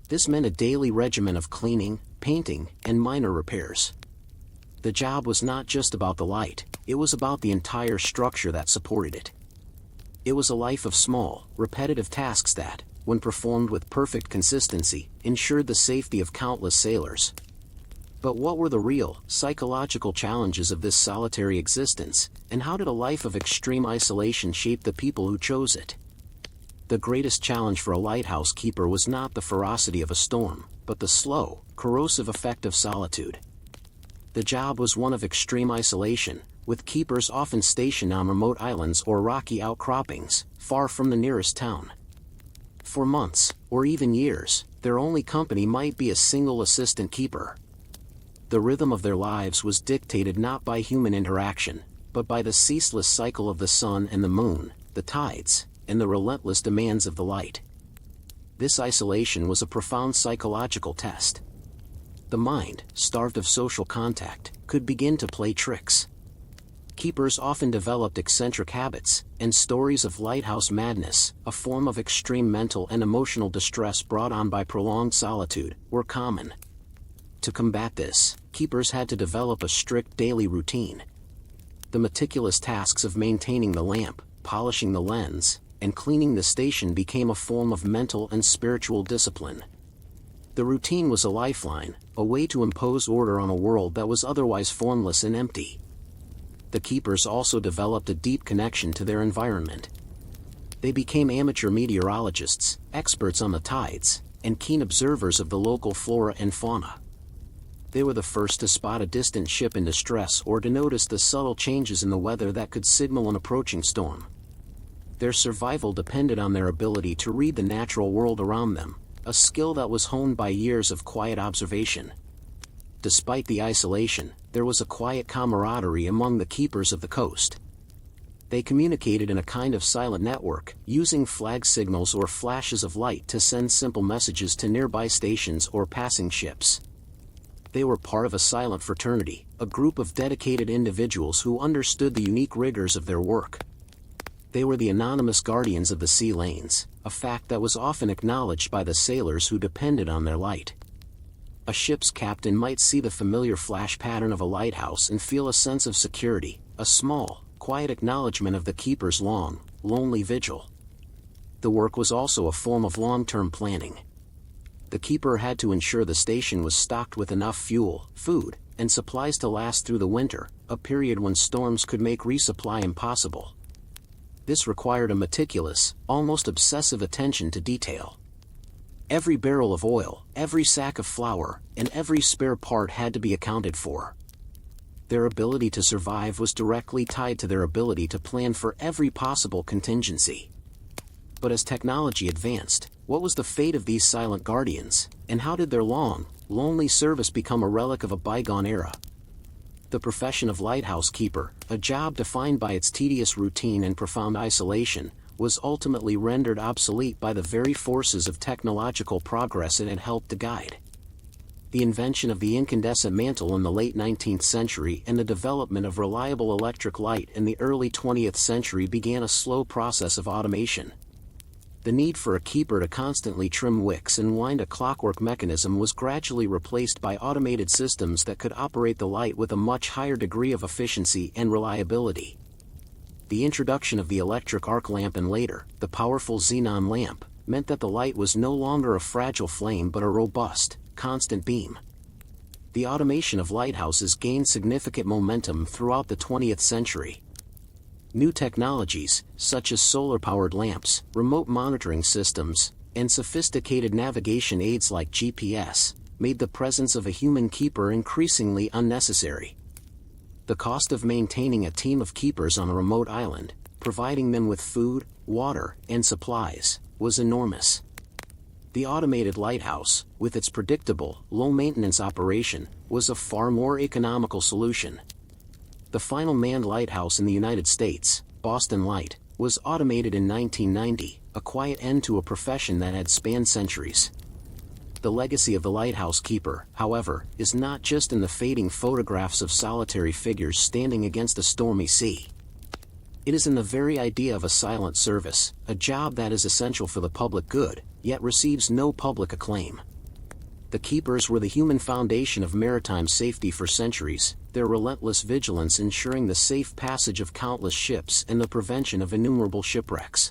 This meant a daily regimen of cleaning, painting, and minor repairs. The job was not just about the light, it was about the entire structure that supported it. It was a life of small, repetitive tasks that, when performed with perfect consistency, ensured the safety of countless sailors. But what were the real, psychological challenges of this solitary existence, and how did a life of extreme isolation shape the people who chose it? The greatest challenge for a lighthouse keeper was not the ferocity of a storm, but the slow, corrosive effect of solitude. The job was one of extreme isolation, with keepers often stationed on remote islands or rocky outcroppings, far from the nearest town. For months, or even years, their only company might be a single assistant keeper. The rhythm of their lives was dictated not by human interaction, but by the ceaseless cycle of the sun and the moon, the tides, and the relentless demands of the light. This isolation was a profound psychological test. The mind, starved of social contact, could begin to play tricks. Keepers often developed eccentric habits, and stories of lighthouse madness, a form of extreme mental and emotional distress brought on by prolonged solitude, were common. To combat this, keepers had to develop a strict daily routine. The meticulous tasks of maintaining the lamp, polishing the lens, and cleaning the station became a form of mental and spiritual discipline. The routine was a lifeline, a way to impose order on a world that was otherwise formless and empty. The keepers also developed a deep connection to their environment. They became amateur meteorologists, experts on the tides, and keen observers of the local flora and fauna. They were the first to spot a distant ship in distress or to notice the subtle changes in the weather that could signal an approaching storm. Their survival depended on their ability to read the natural world around them, a skill that was honed by years of quiet observation. Despite the isolation, there was a quiet camaraderie among the keepers of the coast. They communicated in a kind of silent network, using flag signals or flashes of light to send simple messages to nearby stations or passing ships. They were part of a silent fraternity, a group of dedicated individuals who understood the unique rigors of their work. They were the anonymous guardians of the sea lanes, a fact that was often acknowledged by the sailors who depended on their light. A ship's captain might see the familiar flash pattern of a lighthouse and feel a sense of security, a small, quiet acknowledgement of the keeper's long, lonely vigil. The work was also a form of long-term planning. The keeper had to ensure the station was stocked with enough fuel, food, and supplies to last through the winter, a period when storms could make resupply impossible. This required a meticulous, almost obsessive attention to detail. Every barrel of oil, every sack of flour, and every spare part had to be accounted for. Their ability to survive was directly tied to their ability to plan for every possible contingency. But as technology advanced, what was the fate of these silent guardians, and how did their long, lonely service become a relic of a bygone era? The profession of lighthouse keeper, a job defined by its tedious routine and profound isolation, was ultimately rendered obsolete by the very forces of technological progress it had helped to guide. The invention of the incandescent mantle in the late 19th century and the development of reliable electric light in the early 20th century began a slow process of automation. The need for a keeper to constantly trim wicks and wind a clockwork mechanism was gradually replaced by automated systems that could operate the light with a much higher degree of efficiency and reliability. The introduction of the electric arc lamp and later, the powerful xenon lamp, meant that the light was no longer a fragile flame but a robust, constant beam. the automation of lighthouses gained significant momentum throughout the 20th century. New technologies, such as solar-powered lamps, remote monitoring systems, and sophisticated navigation aids like GPS, made the presence of a human keeper increasingly unnecessary. The cost of maintaining a team of keepers on a remote island, providing them with food, water, and supplies, was enormous. The automated lighthouse, with its predictable, low-maintenance operation, was a far more economical solution. The final manned lighthouse in the United States, Boston Light, was automated in 1990, a quiet end to a profession that had spanned centuries. The legacy of the lighthouse keeper, however, is not just in the fading photographs of solitary figures standing against a stormy sea. It is in the very idea of a silent service, a job that is essential for the public good, yet receives no public acclaim. The keepers were the human foundation of maritime safety for centuries, their relentless vigilance ensuring the safe passage of countless ships and the prevention of innumerable shipwrecks.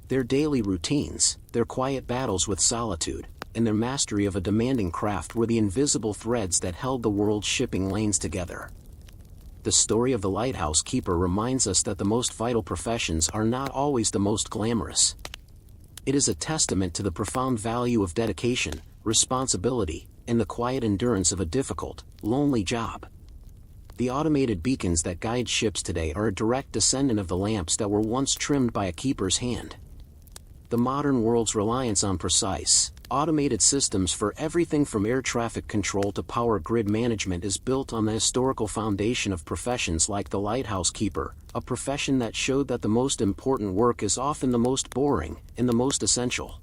Their daily routines, their quiet battles with solitude, and their mastery of a demanding craft were the invisible threads that held the world's shipping lanes together. The story of the lighthouse keeper reminds us that the most vital professions are not always the most glamorous. It is a testament to the profound value of dedication, responsibility, and the quiet endurance of a difficult, lonely job. The automated beacons that guide ships today are a direct descendant of the lamps that were once trimmed by a keeper's hand. The modern world's reliance on precise, automated systems for everything from air traffic control to power grid management is built on the historical foundation of professions like the lighthouse keeper, a profession that showed that the most important work is often the most boring and the most essential.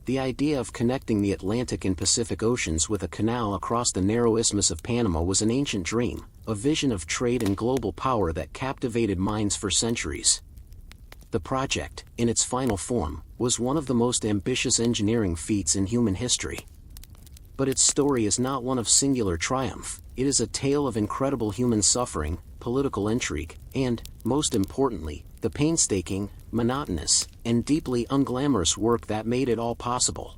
The idea of connecting the Atlantic and Pacific Oceans with a canal across the narrow Isthmus of Panama was an ancient dream, a vision of trade and global power that captivated minds for centuries. The project, in its final form, was one of the most ambitious engineering feats in human history. But its story is not one of singular triumph, it is a tale of incredible human suffering, political intrigue, and, most importantly, the painstaking, monotonous, and deeply unglamorous work that made it all possible.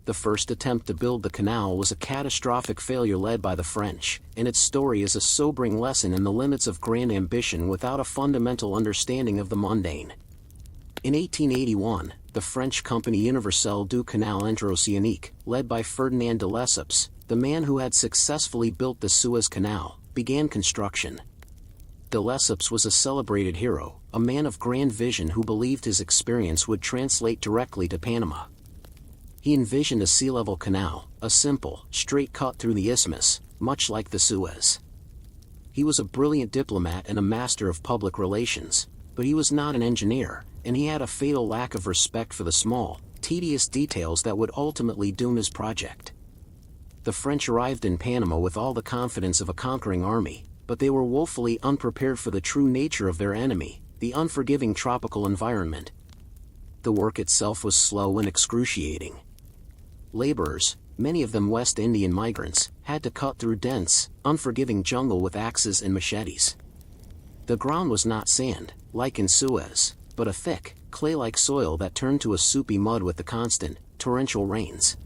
The first attempt to build the canal was a catastrophic failure led by the French, and its story is a sobering lesson in the limits of grand ambition without a fundamental understanding of the mundane. In 1881, the French company Universelle du Canal Interoceanique, led by Ferdinand de Lesseps, the man who had successfully built the Suez Canal, began construction. De Lesseps was a celebrated hero, a man of grand vision who believed his experience would translate directly to Panama. He envisioned a sea-level canal, a simple, straight cut through the isthmus, much like the Suez. He was a brilliant diplomat and a master of public relations, but he was not an engineer, and he had a fatal lack of respect for the small, tedious details that would ultimately doom his project. The French arrived in Panama with all the confidence of a conquering army, but they were woefully unprepared for the true nature of their enemy, the unforgiving tropical environment. The work itself was slow and excruciating. Laborers, many of them West Indian migrants, had to cut through dense, unforgiving jungle with axes and machetes. The ground was not sand, like in Suez, but a thick, clay-like soil that turned to a soupy mud with the constant, torrential rains.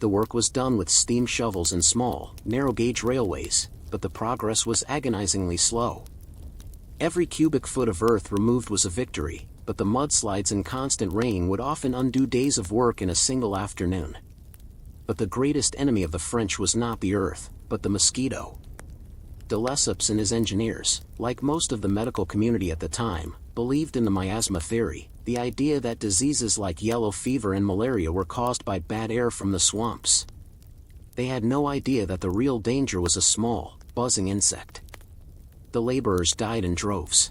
The work was done with steam shovels and small, narrow-gauge railways, but the progress was agonizingly slow. Every cubic foot of earth removed was a victory, but the mudslides and constant rain would often undo days of work in a single afternoon. But the greatest enemy of the French was not the earth, but the mosquito. De Lesseps and his engineers, like most of the medical community at the time, believed in the miasma theory, the idea that diseases like yellow fever and malaria were caused by bad air from the swamps. They had no idea that the real danger was a small, buzzing insect. The laborers died in droves.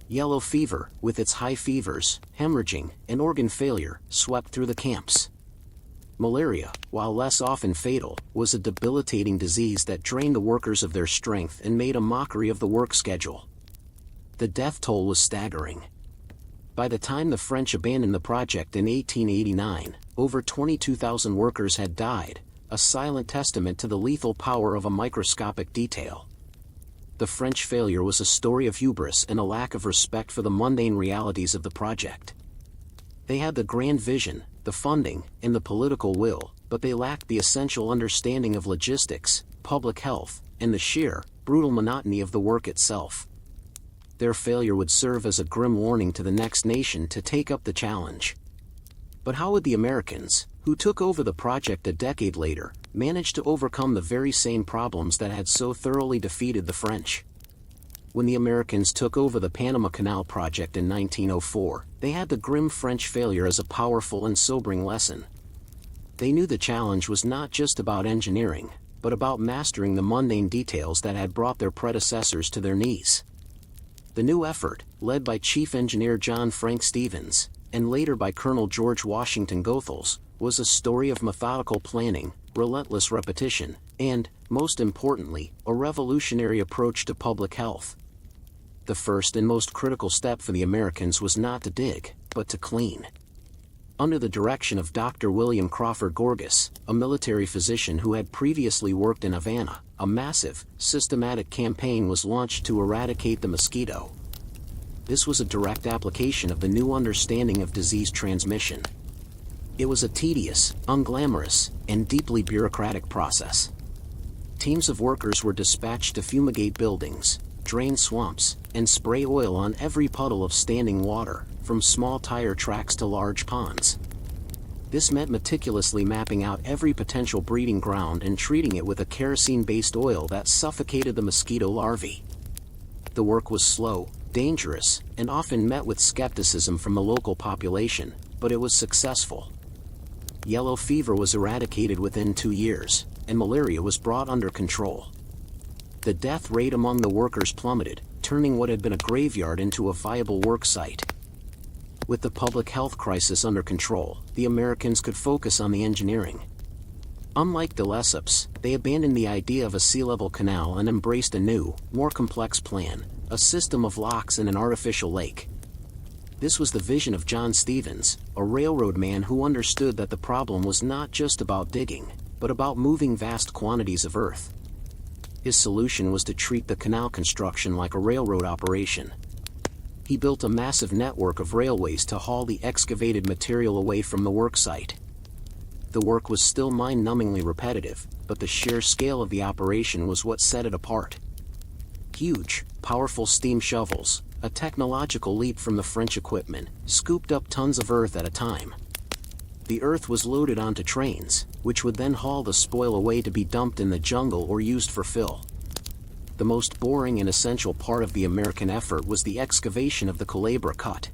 Yellow fever, with its high fevers, hemorrhaging, and organ failure, swept through the camps. Malaria, while less often fatal, was a debilitating disease that drained the workers of their strength and made a mockery of the work schedule. The death toll was staggering. By the time the French abandoned the project in 1889, over 22,000 workers had died, a silent testament to the lethal power of a microscopic detail. The French failure was a story of hubris and a lack of respect for the mundane realities of the project. They had the grand vision, the funding, and the political will, but they lacked the essential understanding of logistics, public health, and the sheer, brutal monotony of the work itself. Their failure would serve as a grim warning to the next nation to take up the challenge. But how would the Americans, who took over the project a decade later, manage to overcome the very same problems that had so thoroughly defeated the French? When the Americans took over the Panama Canal project in 1904, they had the grim French failure as a powerful and sobering lesson. They knew the challenge was not just about engineering, but about mastering the mundane details that had brought their predecessors to their knees. The new effort, led by Chief Engineer John Frank Stevens, and later by Colonel George Washington Goethals, was a story of methodical planning, relentless repetition, and, most importantly, a revolutionary approach to public health. The first and most critical step for the Americans was not to dig, but to clean. Under the direction of Dr. William Crawford Gorgas, a military physician who had previously worked in Havana, a massive, systematic campaign was launched to eradicate the mosquito. This was a direct application of the new understanding of disease transmission. It was a tedious, unglamorous, and deeply bureaucratic process. Teams of workers were dispatched to fumigate buildings, drain swamps, and spray oil on every puddle of standing water, from small tire tracks to large ponds. This meant meticulously mapping out every potential breeding ground and treating it with a kerosene-based oil that suffocated the mosquito larvae. The work was slow, dangerous, and often met with skepticism from the local population, but it was successful. Yellow fever was eradicated within 2 years, and malaria was brought under control. The death rate among the workers plummeted, turning what had been a graveyard into a viable work site. With the public health crisis under control, the Americans could focus on the engineering. Unlike de Lesseps, they abandoned the idea of a sea-level canal and embraced a new, more complex plan, a system of locks and an artificial lake. This was the vision of John Stevens, a railroad man who understood that the problem was not just about digging, but about moving vast quantities of earth. His solution was to treat the canal construction like a railroad operation. He built a massive network of railways to haul the excavated material away from the work site. The work was still mind-numbingly repetitive, but the sheer scale of the operation was what set it apart. Huge, powerful steam shovels, a technological leap from the French equipment, scooped up tons of earth at a time. The earth was loaded onto trains, which would then haul the spoil away to be dumped in the jungle or used for fill. The most boring and essential part of the American effort was the excavation of the Culebra Cut.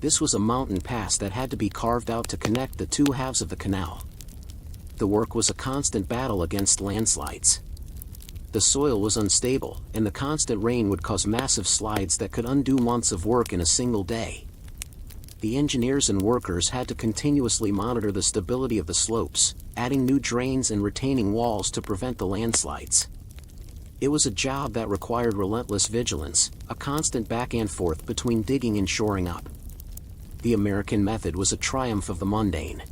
This was a mountain pass that had to be carved out to connect the two halves of the canal. The work was a constant battle against landslides. The soil was unstable, and the constant rain would cause massive slides that could undo months of work in a single day. The engineers and workers had to continuously monitor the stability of the slopes, adding new drains and retaining walls to prevent the landslides. It was a job that required relentless vigilance, a constant back and forth between digging and shoring up. The American method was a triumph of the mundane.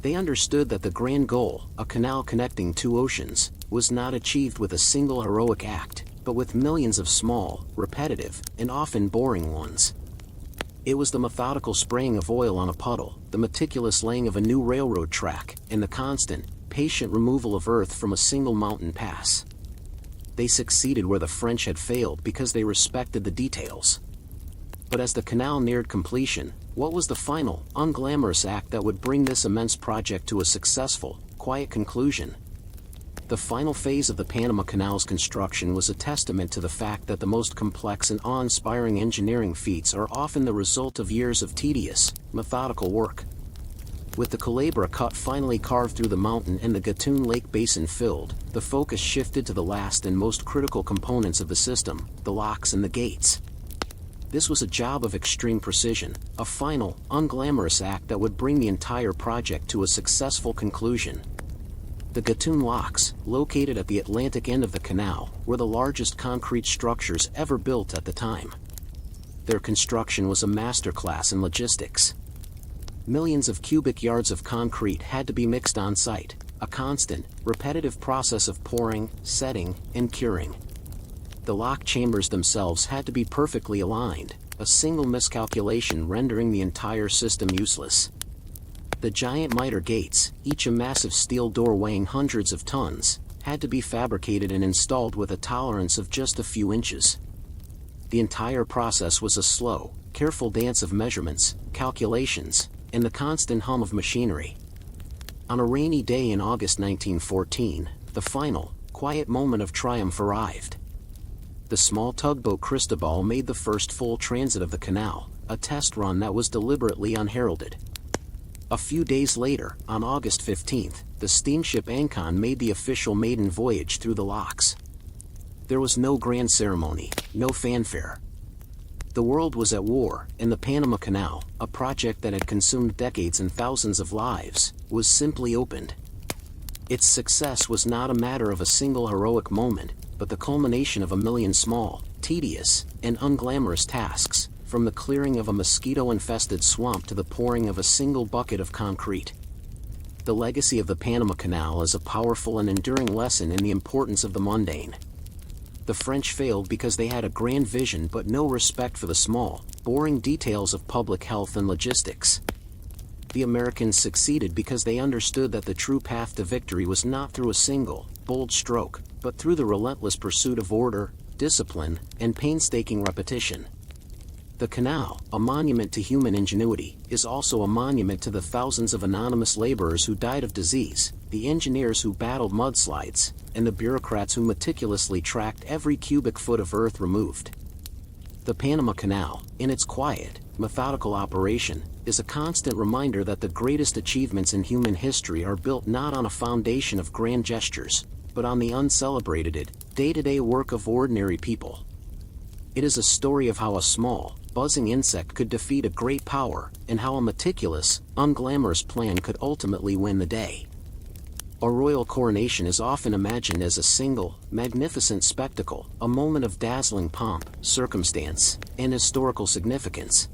They understood that the grand goal, a canal connecting two oceans, was not achieved with a single heroic act, but with millions of small, repetitive, and often boring ones. It was the methodical spraying of oil on a puddle, the meticulous laying of a new railroad track, and the constant, patient removal of earth from a single mountain pass. They succeeded where the French had failed because they respected the details. But as the canal neared completion, what was the final, unglamorous act that would bring this immense project to a successful, quiet conclusion? The final phase of the Panama Canal's construction was a testament to the fact that the most complex and awe-inspiring engineering feats are often the result of years of tedious, methodical work. With the Culebra Cut finally carved through the mountain and the Gatun Lake Basin filled, the focus shifted to the last and most critical components of the system, the locks and the gates. This was a job of extreme precision, a final, unglamorous act that would bring the entire project to a successful conclusion. The Gatun locks, located at the Atlantic end of the canal, were the largest concrete structures ever built at the time. Their construction was a masterclass in logistics. Millions of cubic yards of concrete had to be mixed on site, a constant, repetitive process of pouring, setting, and curing. The lock chambers themselves had to be perfectly aligned, a single miscalculation rendering the entire system useless. The giant miter gates, each a massive steel door weighing hundreds of tons, had to be fabricated and installed with a tolerance of just a few inches. The entire process was a slow, careful dance of measurements, calculations, and the constant hum of machinery. On a rainy day in August 1914, the final, quiet moment of triumph arrived. The small tugboat Cristobal made the first full transit of the canal, a test run that was deliberately unheralded. A few days later, on August 15, the steamship Ancon made the official maiden voyage through the locks. There was no grand ceremony, no fanfare. The world was at war, and the Panama Canal, a project that had consumed decades and thousands of lives, was simply opened. Its success was not a matter of a single heroic moment, but the culmination of a million small, tedious, and unglamorous tasks, from the clearing of a mosquito-infested swamp to the pouring of a single bucket of concrete. The legacy of the Panama Canal is a powerful and enduring lesson in the importance of the mundane. The French failed because they had a grand vision but no respect for the small, boring details of public health and logistics. The Americans succeeded because they understood that the true path to victory was not through a single, bold stroke, but through the relentless pursuit of order, discipline, and painstaking repetition. The canal, a monument to human ingenuity, is also a monument to the thousands of anonymous laborers who died of disease, the engineers who battled mudslides, and the bureaucrats who meticulously tracked every cubic foot of earth removed. The Panama Canal, in its quiet, methodical operation, is a constant reminder that the greatest achievements in human history are built not on a foundation of grand gestures, but on the uncelebrated, day-to-day work of ordinary people. It is a story of how a small, buzzing insect could defeat a great power, and how a meticulous, unglamorous plan could ultimately win the day. A royal coronation is often imagined as a single, magnificent spectacle, a moment of dazzling pomp, circumstance, and historical significance.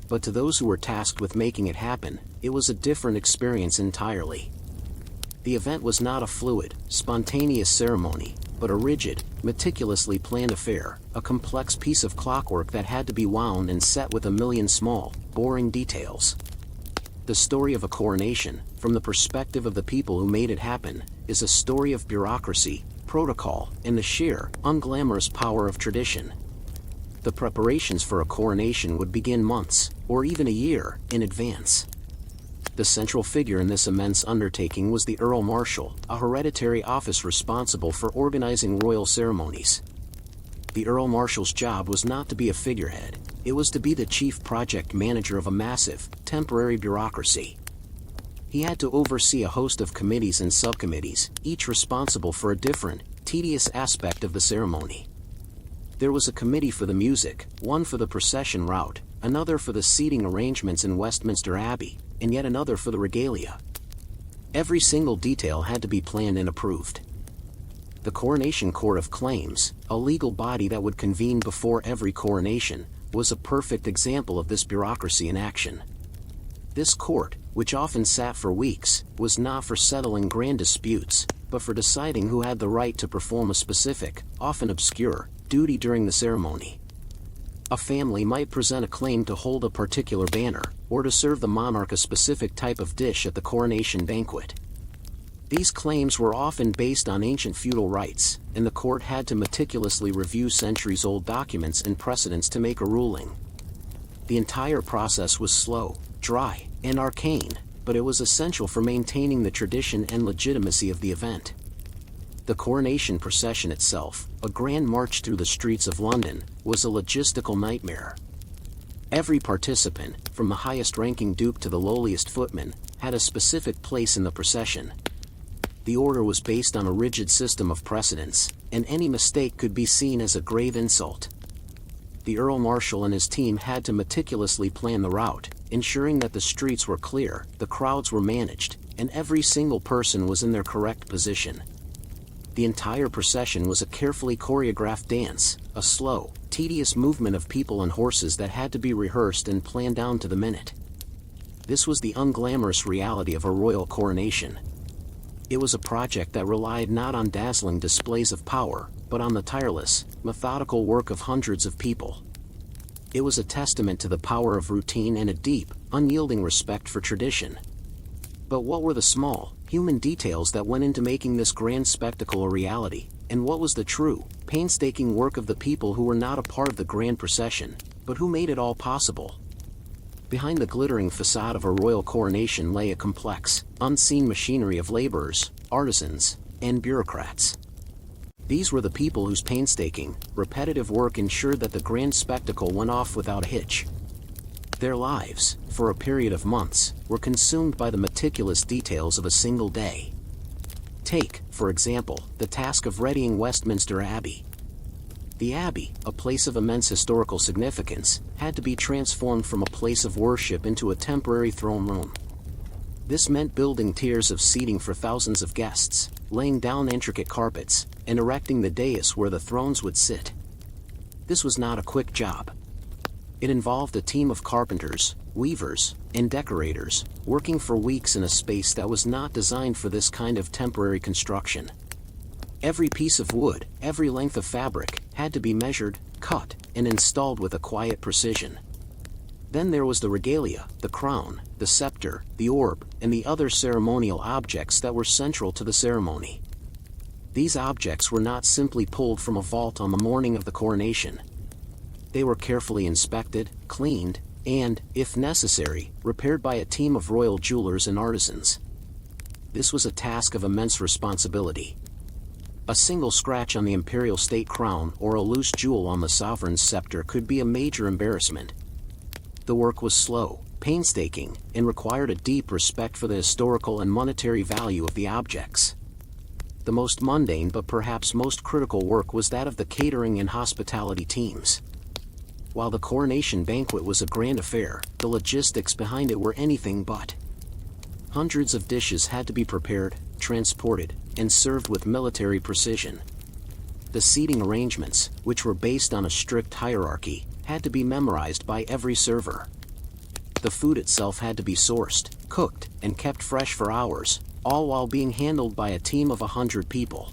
But to those who were tasked with making it happen, it was a different experience entirely. The event was not a fluid, spontaneous ceremony, but a rigid, meticulously planned affair, a complex piece of clockwork that had to be wound and set with a million small, boring details. The story of a coronation, from the perspective of the people who made it happen, is a story of bureaucracy, protocol, and the sheer, unglamorous power of tradition. The preparations for a coronation would begin months, or even a year, in advance. The central figure in this immense undertaking was the Earl Marshal, a hereditary office responsible for organizing royal ceremonies. The Earl Marshal's job was not to be a figurehead, it was to be the chief project manager of a massive, temporary bureaucracy. He had to oversee a host of committees and subcommittees, each responsible for a different, tedious aspect of the ceremony. There was a committee for the music, one for the procession route, another for the seating arrangements in Westminster Abbey, and yet another for the regalia. Every single detail had to be planned and approved. The Coronation Court of Claims, a legal body that would convene before every coronation, was a perfect example of this bureaucracy in action. This court, which often sat for weeks, was not for settling grand disputes, but for deciding who had the right to perform a specific, often obscure, duty during the ceremony. A family might present a claim to hold a particular banner, or to serve the monarch a specific type of dish at the coronation banquet. These claims were often based on ancient feudal rights, and the court had to meticulously review centuries-old documents and precedents to make a ruling. The entire process was slow, dry, and arcane, but it was essential for maintaining the tradition and legitimacy of the event. The coronation procession itself, a grand march through the streets of London, was a logistical nightmare. Every participant, from the highest-ranking duke to the lowliest footman, had a specific place in the procession. The order was based on a rigid system of precedence, and any mistake could be seen as a grave insult. The Earl Marshal and his team had to meticulously plan the route, ensuring that the streets were clear, the crowds were managed, and every single person was in their correct position. The entire procession was a carefully choreographed dance, a slow, tedious movement of people and horses that had to be rehearsed and planned down to the minute. This was the unglamorous reality of a royal coronation. It was a project that relied not on dazzling displays of power, but on the tireless, methodical work of hundreds of people. It was a testament to the power of routine and a deep, unyielding respect for tradition. But what were the small, human details that went into making this grand spectacle a reality, and what was the true, painstaking work of the people who were not a part of the grand procession, but who made it all possible? Behind the glittering facade of a royal coronation lay a complex, unseen machinery of laborers, artisans, and bureaucrats. These were the people whose painstaking, repetitive work ensured that the grand spectacle went off without a hitch. Their lives, for a period of months, were consumed by the meticulous details of a single day. Take, for example, the task of readying Westminster Abbey. The Abbey, a place of immense historical significance, had to be transformed from a place of worship into a temporary throne room. This meant building tiers of seating for thousands of guests, laying down intricate carpets, and erecting the dais where the thrones would sit. This was not a quick job. It involved a team of carpenters, weavers, and decorators, working for weeks in a space that was not designed for this kind of temporary construction. Every piece of wood, every length of fabric, had to be measured, cut, and installed with a quiet precision. Then there was the regalia, the crown, the scepter, the orb, and the other ceremonial objects that were central to the ceremony. These objects were not simply pulled from a vault on the morning of the coronation. They were carefully inspected, cleaned, and, if necessary, repaired by a team of royal jewelers and artisans. This was a task of immense responsibility. A single scratch on the imperial state crown or a loose jewel on the sovereign's scepter could be a major embarrassment. The work was slow, painstaking, and required a deep respect for the historical and monetary value of the objects. The most mundane but perhaps most critical work was that of the catering and hospitality teams. While the coronation banquet was a grand affair, the logistics behind it were anything but. Hundreds of dishes had to be prepared, transported, and served with military precision. The seating arrangements, which were based on a strict hierarchy, had to be memorized by every server. The food itself had to be sourced, cooked, and kept fresh for hours, all while being handled by a team of 100 people.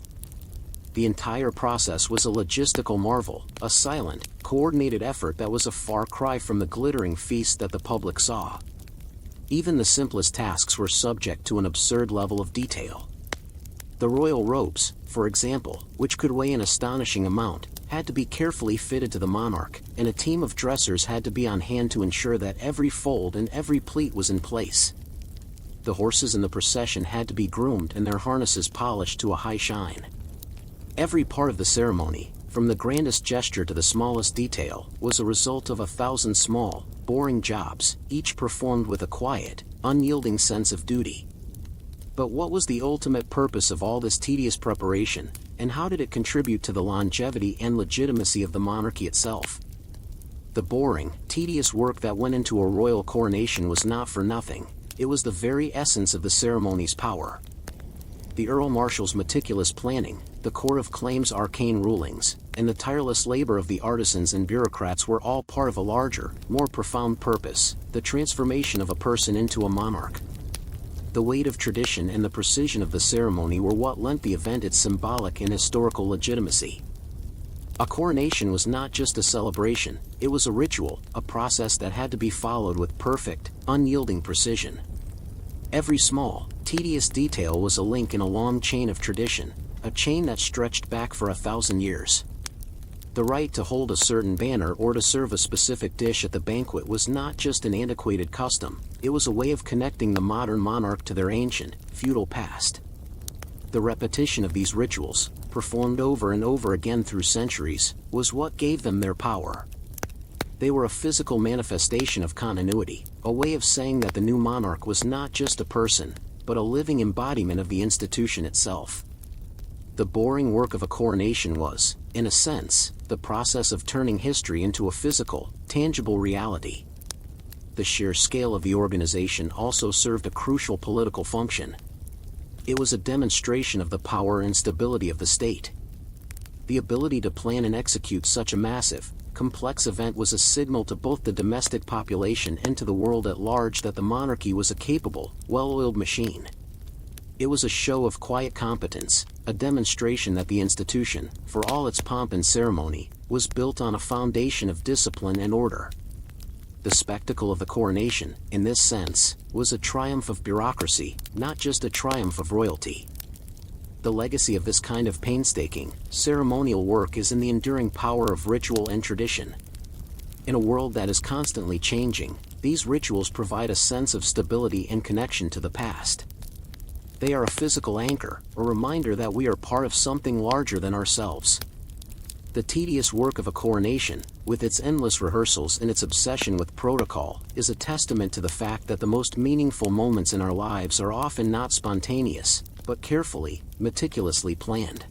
The entire process was a logistical marvel, a silent, coordinated effort that was a far cry from the glittering feast that the public saw. Even the simplest tasks were subject to an absurd level of detail. The royal robes, for example, which could weigh an astonishing amount, had to be carefully fitted to the monarch, and a team of dressers had to be on hand to ensure that every fold and every pleat was in place. The horses in the procession had to be groomed and their harnesses polished to a high shine. Every part of the ceremony, from the grandest gesture to the smallest detail, was a result of 1,000 small, boring jobs, each performed with a quiet, unyielding sense of duty. But what was the ultimate purpose of all this tedious preparation, and how did it contribute to the longevity and legitimacy of the monarchy itself? The boring, tedious work that went into a royal coronation was not for nothing. It was the very essence of the ceremony's power. The Earl Marshal's meticulous planning, the Court of Claim's arcane rulings, and the tireless labor of the artisans and bureaucrats were all part of a larger, more profound purpose, the transformation of a person into a monarch. The weight of tradition and the precision of the ceremony were what lent the event its symbolic and historical legitimacy. A coronation was not just a celebration, it was a ritual, a process that had to be followed with perfect, unyielding precision. Every small, tedious detail was a link in a long chain of tradition, a chain that stretched back for 1,000 years. The right to hold a certain banner or to serve a specific dish at the banquet was not just an antiquated custom, it was a way of connecting the modern monarch to their ancient, feudal past. The repetition of these rituals, performed over and over again through centuries, was what gave them their power. They were a physical manifestation of continuity, a way of saying that the new monarch was not just a person, but a living embodiment of the institution itself. The boring work of a coronation was, in a sense, the process of turning history into a physical, tangible reality. The sheer scale of the organization also served a crucial political function. It was a demonstration of the power and stability of the state. The ability to plan and execute such a massive, complex event was a signal to both the domestic population and to the world at large that the monarchy was a capable, well-oiled machine. It was a show of quiet competence, a demonstration that the institution, for all its pomp and ceremony, was built on a foundation of discipline and order. The spectacle of the coronation, in this sense, was a triumph of bureaucracy, not just a triumph of royalty. The legacy of this kind of painstaking, ceremonial work is in the enduring power of ritual and tradition. In a world that is constantly changing, these rituals provide a sense of stability and connection to the past. They are a physical anchor, a reminder that we are part of something larger than ourselves. The tedious work of a coronation, with its endless rehearsals and its obsession with protocol, is a testament to the fact that the most meaningful moments in our lives are often not spontaneous, but carefully, meticulously planned.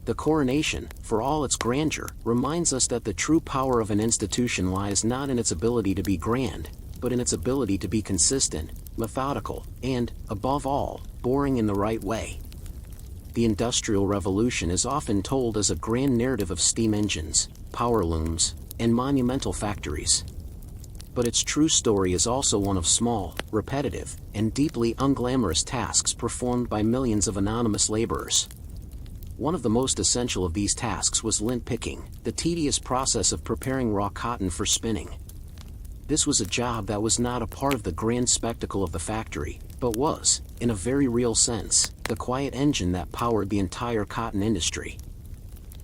The coronation, for all its grandeur, reminds us that the true power of an institution lies not in its ability to be grand, but in its ability to be consistent, methodical, and, above all, boring in the right way. The Industrial Revolution is often told as a grand narrative of steam engines, power looms, and monumental factories. But its true story is also one of small, repetitive, and deeply unglamorous tasks performed by millions of anonymous laborers. One of the most essential of these tasks was lint picking, the tedious process of preparing raw cotton for spinning. This was a job that was not a part of the grand spectacle of the factory, but was, in a very real sense, the quiet engine that powered the entire cotton industry.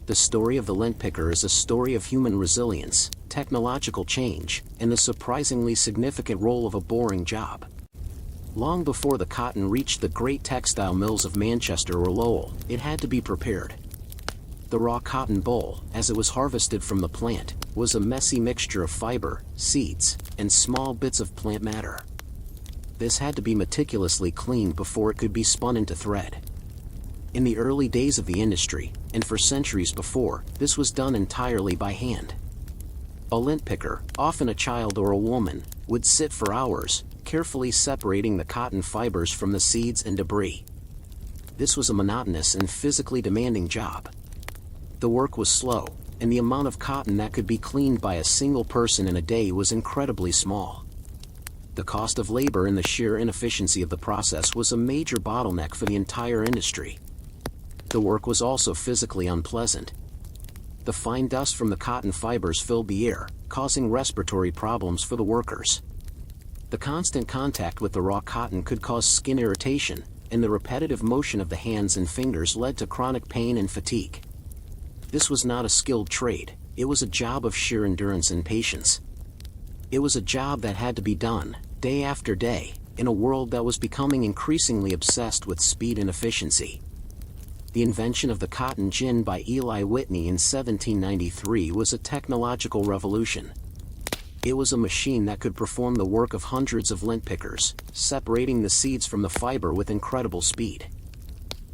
The story of the lint picker is a story of human resilience, technological change, and the surprisingly significant role of a boring job. Long before the cotton reached the great textile mills of Manchester or Lowell, it had to be prepared. The raw cotton boll, as it was harvested from the plant, was a messy mixture of fiber, seeds, and small bits of plant matter. This had to be meticulously cleaned before it could be spun into thread. In the early days of the industry, and for centuries before, this was done entirely by hand. A lint picker, often a child or a woman, would sit for hours, carefully separating the cotton fibers from the seeds and debris. This was a monotonous and physically demanding job. The work was slow, and the amount of cotton that could be cleaned by a single person in a day was incredibly small. The cost of labor and the sheer inefficiency of the process was a major bottleneck for the entire industry. The work was also physically unpleasant. The fine dust from the cotton fibers filled the air, causing respiratory problems for the workers. The constant contact with the raw cotton could cause skin irritation, and the repetitive motion of the hands and fingers led to chronic pain and fatigue. This was not a skilled trade, it was a job of sheer endurance and patience. It was a job that had to be done, day after day, in a world that was becoming increasingly obsessed with speed and efficiency. The invention of the cotton gin by Eli Whitney in 1793 was a technological revolution. It was a machine that could perform the work of hundreds of lint pickers, separating the seeds from the fiber with incredible speed.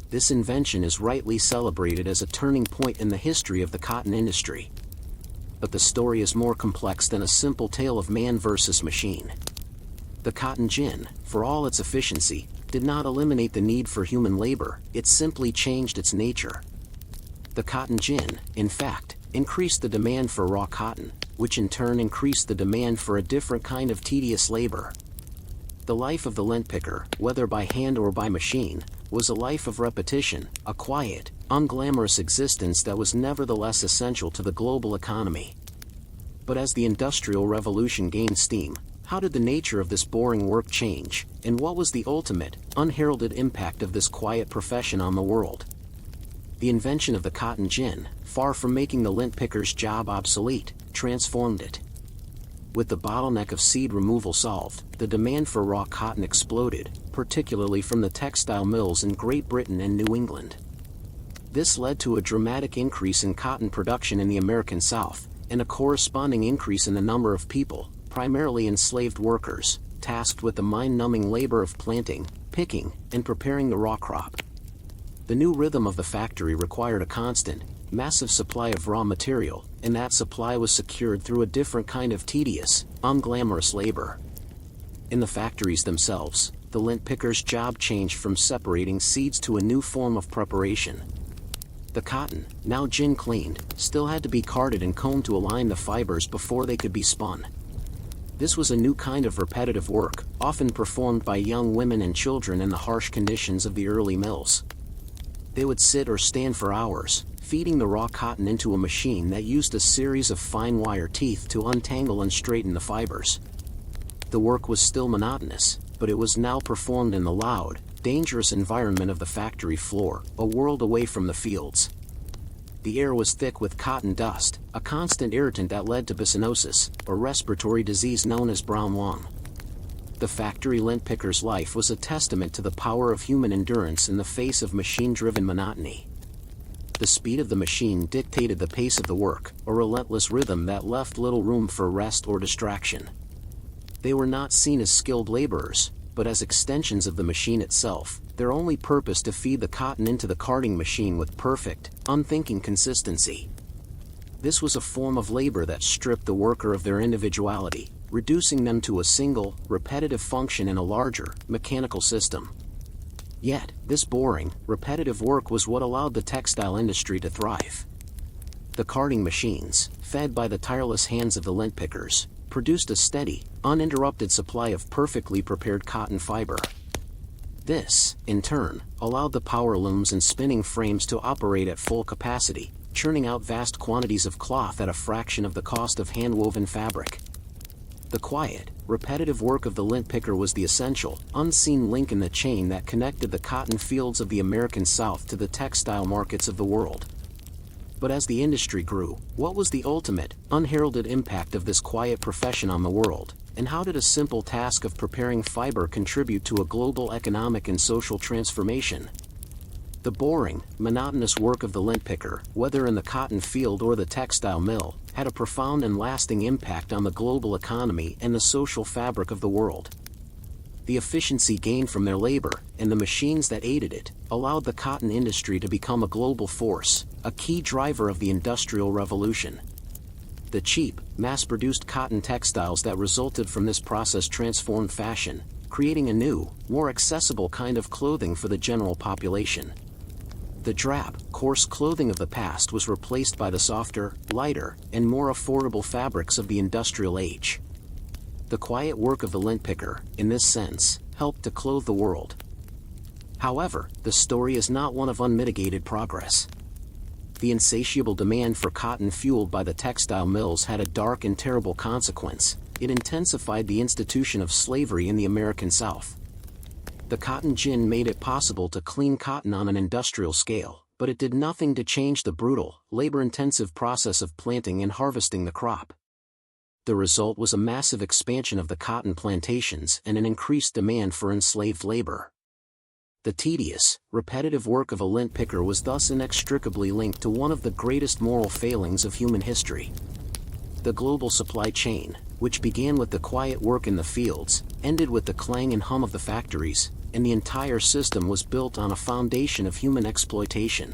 This invention is rightly celebrated as a turning point in the history of the cotton industry. But the story is more complex than a simple tale of man versus machine. The cotton gin, for all its efficiency, did not eliminate the need for human labor, it simply changed its nature. The cotton gin, in fact, increased the demand for raw cotton, which in turn increased the demand for a different kind of tedious labor. The life of the lint picker, whether by hand or by machine, was a life of repetition, a quiet, unglamorous existence that was nevertheless essential to the global economy. But as the Industrial Revolution gained steam, how did the nature of this boring work change, and what was the ultimate, unheralded impact of this quiet profession on the world? The invention of the cotton gin, far from making the lint picker's job obsolete, transformed it. With the bottleneck of seed removal solved, the demand for raw cotton exploded, particularly from the textile mills in Great Britain and New England. This led to a dramatic increase in cotton production in the American South, and a corresponding increase in the number of people, primarily enslaved workers, tasked with the mind-numbing labor of planting, picking, and preparing the raw crop. The new rhythm of the factory required a constant, massive supply of raw material, and that supply was secured through a different kind of tedious, unglamorous labor. In the factories themselves, the lint picker's job changed from separating seeds to a new form of preparation. The cotton, now gin cleaned, still had to be carded and combed to align the fibers before they could be spun. This was a new kind of repetitive work, often performed by young women and children in the harsh conditions of the early mills. They would sit or stand for hours, feeding the raw cotton into a machine that used a series of fine wire teeth to untangle and straighten the fibers. The work was still monotonous, but it was now performed in the loud, dangerous environment of the factory floor, a world away from the fields. The air was thick with cotton dust, a constant irritant that led to bisonosis, a respiratory disease known as brown lung. The factory lint picker's life was a testament to the power of human endurance in the face of machine-driven monotony. The speed of the machine dictated the pace of the work, a relentless rhythm that left little room for rest or distraction. They were not seen as skilled laborers, but as extensions of the machine itself, their only purpose to feed the cotton into the carding machine with perfect, unthinking consistency. This was a form of labor that stripped the worker of their individuality, reducing them to a single, repetitive function in a larger, mechanical system. Yet, this boring, repetitive work was what allowed the textile industry to thrive. The carding machines, fed by the tireless hands of the lint pickers, produced a steady, uninterrupted supply of perfectly prepared cotton fiber. This, in turn, allowed the power looms and spinning frames to operate at full capacity, churning out vast quantities of cloth at a fraction of the cost of hand-woven fabric. The quiet, repetitive work of the lint picker was the essential, unseen link in the chain that connected the cotton fields of the American South to the textile markets of the world. But as the industry grew, what was the ultimate, unheralded impact of this quiet profession on the world, and how did a simple task of preparing fiber contribute to a global economic and social transformation? The boring, monotonous work of the lint picker, whether in the cotton field or the textile mill, had a profound and lasting impact on the global economy and the social fabric of the world. The efficiency gained from their labor, and the machines that aided it, allowed the cotton industry to become a global force, a key driver of the Industrial Revolution. The cheap, mass-produced cotton textiles that resulted from this process transformed fashion, creating a new, more accessible kind of clothing for the general population. The drab, coarse clothing of the past was replaced by the softer, lighter, and more affordable fabrics of the industrial age. The quiet work of the lint picker, in this sense, helped to clothe the world. However, the story is not one of unmitigated progress. The insatiable demand for cotton fueled by the textile mills had a dark and terrible consequence. It intensified the institution of slavery in the American South. The cotton gin made it possible to clean cotton on an industrial scale, but it did nothing to change the brutal, labor-intensive process of planting and harvesting the crop. The result was a massive expansion of the cotton plantations and an increased demand for enslaved labor. The tedious, repetitive work of a lint picker was thus inextricably linked to one of the greatest moral failings of human history. The global supply chain, which began with the quiet work in the fields, ended with the clang and hum of the factories, and the entire system was built on a foundation of human exploitation.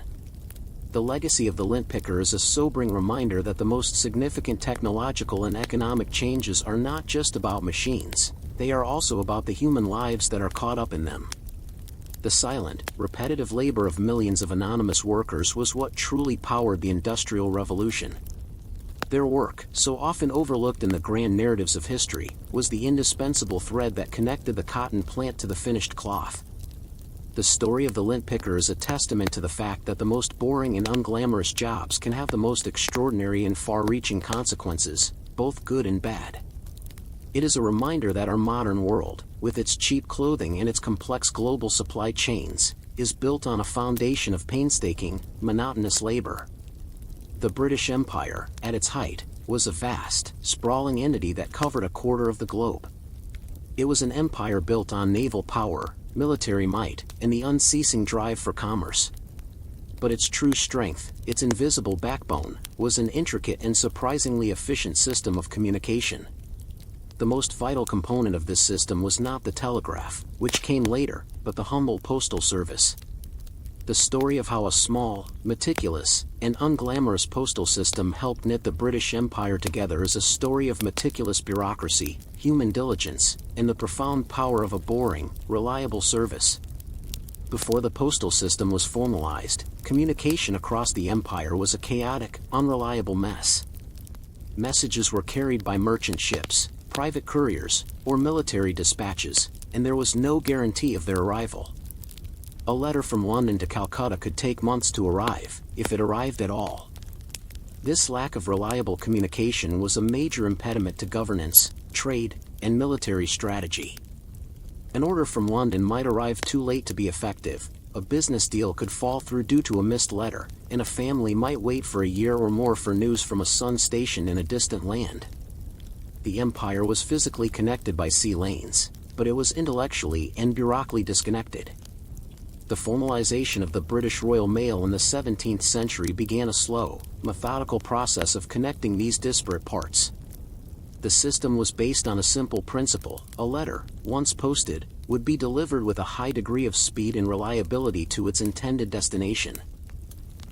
The legacy of the lint picker is a sobering reminder that the most significant technological and economic changes are not just about machines, they are also about the human lives that are caught up in them. The silent, repetitive labor of millions of anonymous workers was what truly powered the Industrial Revolution. Their work, so often overlooked in the grand narratives of history, was the indispensable thread that connected the cotton plant to the finished cloth. The story of the lint picker is a testament to the fact that the most boring and unglamorous jobs can have the most extraordinary and far-reaching consequences, both good and bad. It is a reminder that our modern world, with its cheap clothing and its complex global supply chains, is built on a foundation of painstaking, monotonous labor. The British Empire, at its height, was a vast, sprawling entity that covered a quarter of the globe. It was an empire built on naval power, military might, and the unceasing drive for commerce. But its true strength, its invisible backbone, was an intricate and surprisingly efficient system of communication. The most vital component of this system was not the telegraph, which came later, but the humble postal service. The story of how a small, meticulous, and unglamorous postal system helped knit the British Empire together is a story of meticulous bureaucracy, human diligence, and the profound power of a boring, reliable service. Before the postal system was formalized, communication across the empire was a chaotic, unreliable mess. Messages were carried by merchant ships, private couriers, or military dispatches, and there was no guarantee of their arrival. A letter from London to Calcutta could take months to arrive, if it arrived at all. This lack of reliable communication was a major impediment to governance, trade, and military strategy. An order from London might arrive too late to be effective, a business deal could fall through due to a missed letter, and a family might wait for a year or more for news from a sun stationed in a distant land. The empire was physically connected by sea lanes, but it was intellectually and bureaucratically disconnected. The formalization of the British Royal Mail in the 17th century began a slow, methodical process of connecting these disparate parts. The system was based on a simple principle: a letter, once posted, would be delivered with a high degree of speed and reliability to its intended destination.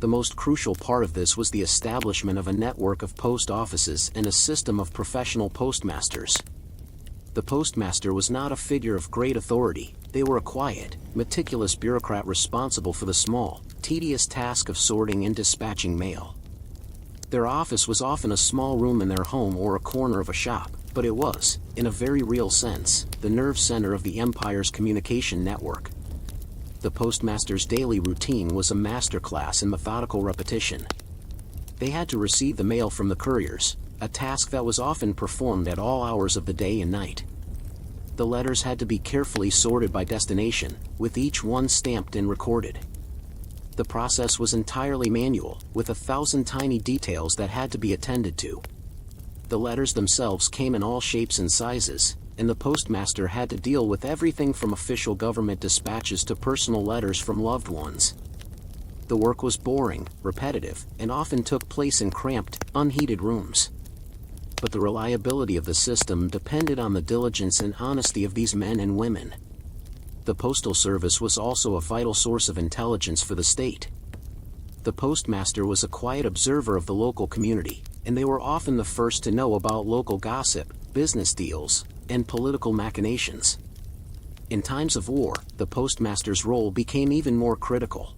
The most crucial part of this was the establishment of a network of post offices and a system of professional postmasters. The postmaster was not a figure of great authority. They were a quiet, meticulous bureaucrat responsible for the small, tedious task of sorting and dispatching mail. Their office was often a small room in their home or a corner of a shop, but it was, in a very real sense, the nerve center of the empire's communication network. The postmaster's daily routine was a masterclass in methodical repetition. They had to receive the mail from the couriers, a task that was often performed at all hours of the day and night. The letters had to be carefully sorted by destination, with each one stamped and recorded. The process was entirely manual, with 1,000 tiny details that had to be attended to. The letters themselves came in all shapes and sizes, and the postmaster had to deal with everything from official government dispatches to personal letters from loved ones. The work was boring, repetitive, and often took place in cramped, unheated rooms. But the reliability of the system depended on the diligence and honesty of these men and women. The postal service was also a vital source of intelligence for the state. The postmaster was a quiet observer of the local community, and they were often the first to know about local gossip, business deals, and political machinations. In times of war, the postmaster's role became even more critical.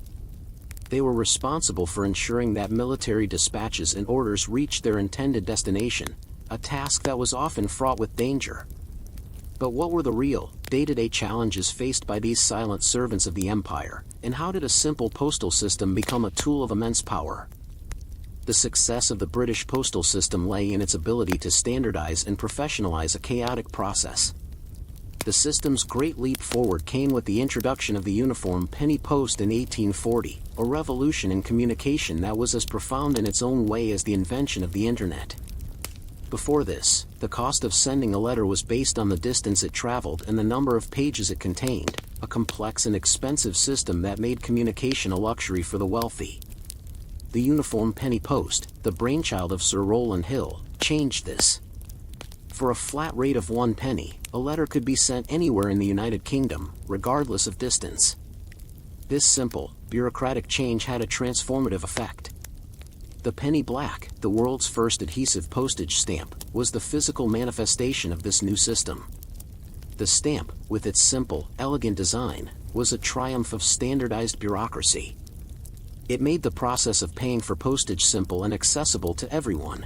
They were responsible for ensuring that military dispatches and orders reached their intended destination, a task that was often fraught with danger. But what were the real, day-to-day challenges faced by these silent servants of the empire, and how did a simple postal system become a tool of immense power? The success of the British postal system lay in its ability to standardize and professionalize a chaotic process. The system's great leap forward came with the introduction of the uniform penny post in 1840, a revolution in communication that was as profound in its own way as the invention of the Internet. Before this, the cost of sending a letter was based on the distance it traveled and the number of pages it contained, a complex and expensive system that made communication a luxury for the wealthy. The uniform penny post, the brainchild of Sir Rowland Hill, changed this. For a flat rate of 1 penny, a letter could be sent anywhere in the United Kingdom, regardless of distance. This simple, bureaucratic change had a transformative effect. The penny black, the world's first adhesive postage stamp, was the physical manifestation of this new system. The stamp, with its simple, elegant design, was a triumph of standardized bureaucracy. It made the process of paying for postage simple and accessible to everyone.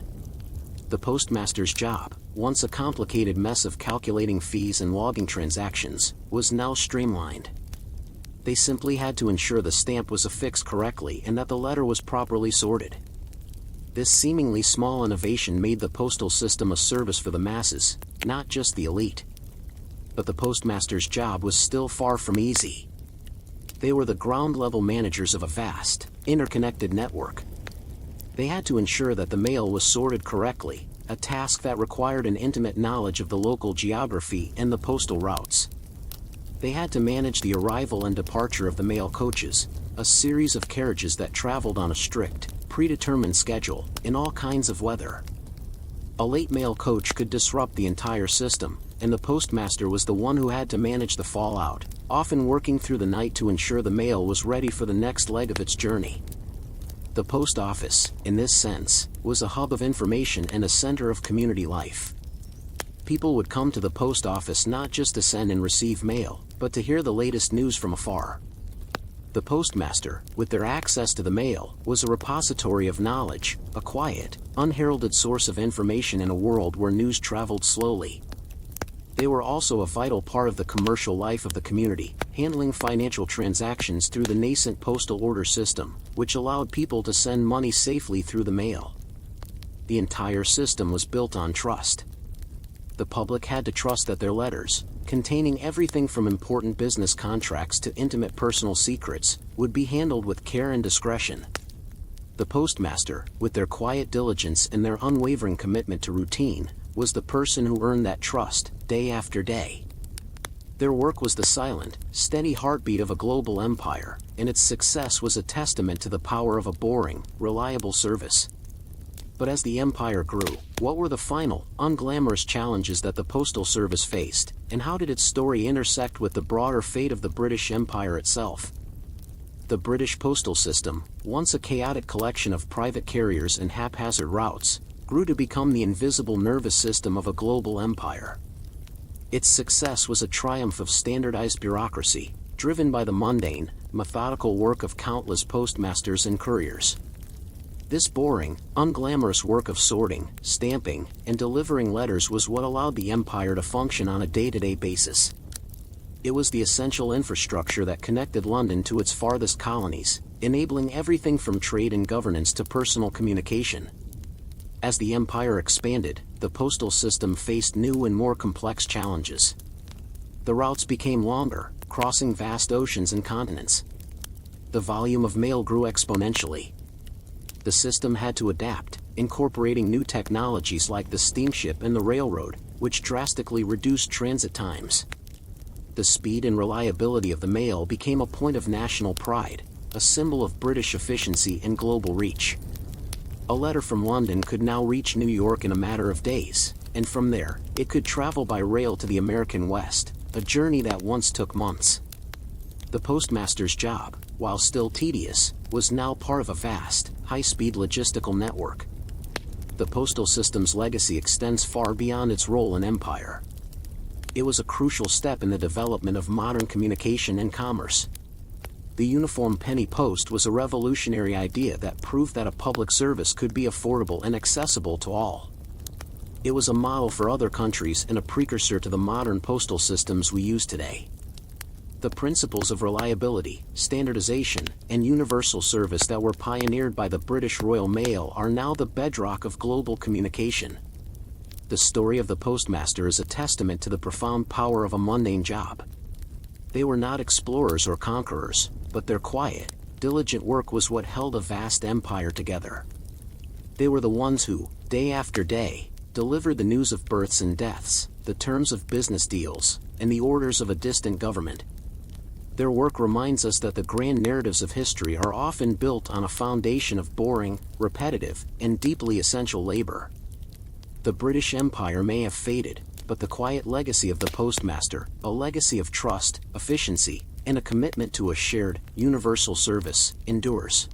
The postmaster's job, once a complicated mess of calculating fees and logging transactions, was now streamlined. They simply had to ensure the stamp was affixed correctly and that the letter was properly sorted. This seemingly small innovation made the postal system a service for the masses, not just the elite. But the postmaster's job was still far from easy. They were the ground-level managers of a vast, interconnected network. They had to ensure that the mail was sorted correctly, a task that required an intimate knowledge of the local geography and the postal routes. They had to manage the arrival and departure of the mail coaches, a series of carriages that traveled on a strict, predetermined schedule, in all kinds of weather. A late mail coach could disrupt the entire system, and the postmaster was the one who had to manage the fallout, often working through the night to ensure the mail was ready for the next leg of its journey. The post office, in this sense, was a hub of information and a center of community life. People would come to the post office not just to send and receive mail, but to hear the latest news from afar. The postmaster, with their access to the mail, was a repository of knowledge, a quiet, unheralded source of information in a world where news traveled slowly. They were also a vital part of the commercial life of the community, handling financial transactions through the nascent postal order system, which allowed people to send money safely through the mail. The entire system was built on trust. The public had to trust that their letters, containing everything from important business contracts to intimate personal secrets, would be handled with care and discretion. The postmaster, with their quiet diligence and their unwavering commitment to routine, was the person who earned that trust, day after day. Their work was the silent, steady heartbeat of a global empire, and its success was a testament to the power of a boring, reliable service. But as the empire grew, what were the final, unglamorous challenges that the Postal Service faced, and how did its story intersect with the broader fate of the British Empire itself? The British postal system, once a chaotic collection of private carriers and haphazard routes, grew to become the invisible nervous system of a global empire. Its success was a triumph of standardized bureaucracy, driven by the mundane, methodical work of countless postmasters and couriers. This boring, unglamorous work of sorting, stamping, and delivering letters was what allowed the empire to function on a day-to-day basis. It was the essential infrastructure that connected London to its farthest colonies, enabling everything from trade and governance to personal communication. As the empire expanded, the postal system faced new and more complex challenges. The routes became longer, crossing vast oceans and continents. The volume of mail grew exponentially. The system had to adapt, incorporating new technologies like the steamship and the railroad, which drastically reduced transit times. The speed and reliability of the mail became a point of national pride, a symbol of British efficiency and global reach. A letter from London could now reach New York in a matter of days, and from there, it could travel by rail to the American West, a journey that once took months. The postmaster's job, while still tedious, was now part of a vast, high-speed logistical network. The postal system's legacy extends far beyond its role in empire. It was a crucial step in the development of modern communication and commerce. The uniform penny post was a revolutionary idea that proved that a public service could be affordable and accessible to all. It was a model for other countries and a precursor to the modern postal systems we use today. The principles of reliability, standardization, and universal service that were pioneered by the British Royal Mail are now the bedrock of global communication. The story of the postmaster is a testament to the profound power of a mundane job. They were not explorers or conquerors, but their quiet, diligent work was what held a vast empire together. They were the ones who, day after day, delivered the news of births and deaths, the terms of business deals, and the orders of a distant government. Their work reminds us that the grand narratives of history are often built on a foundation of boring, repetitive, and deeply essential labor. The British Empire may have faded, but the quiet legacy of the postmaster, a legacy of trust, efficiency, and a commitment to a shared, universal service, endures.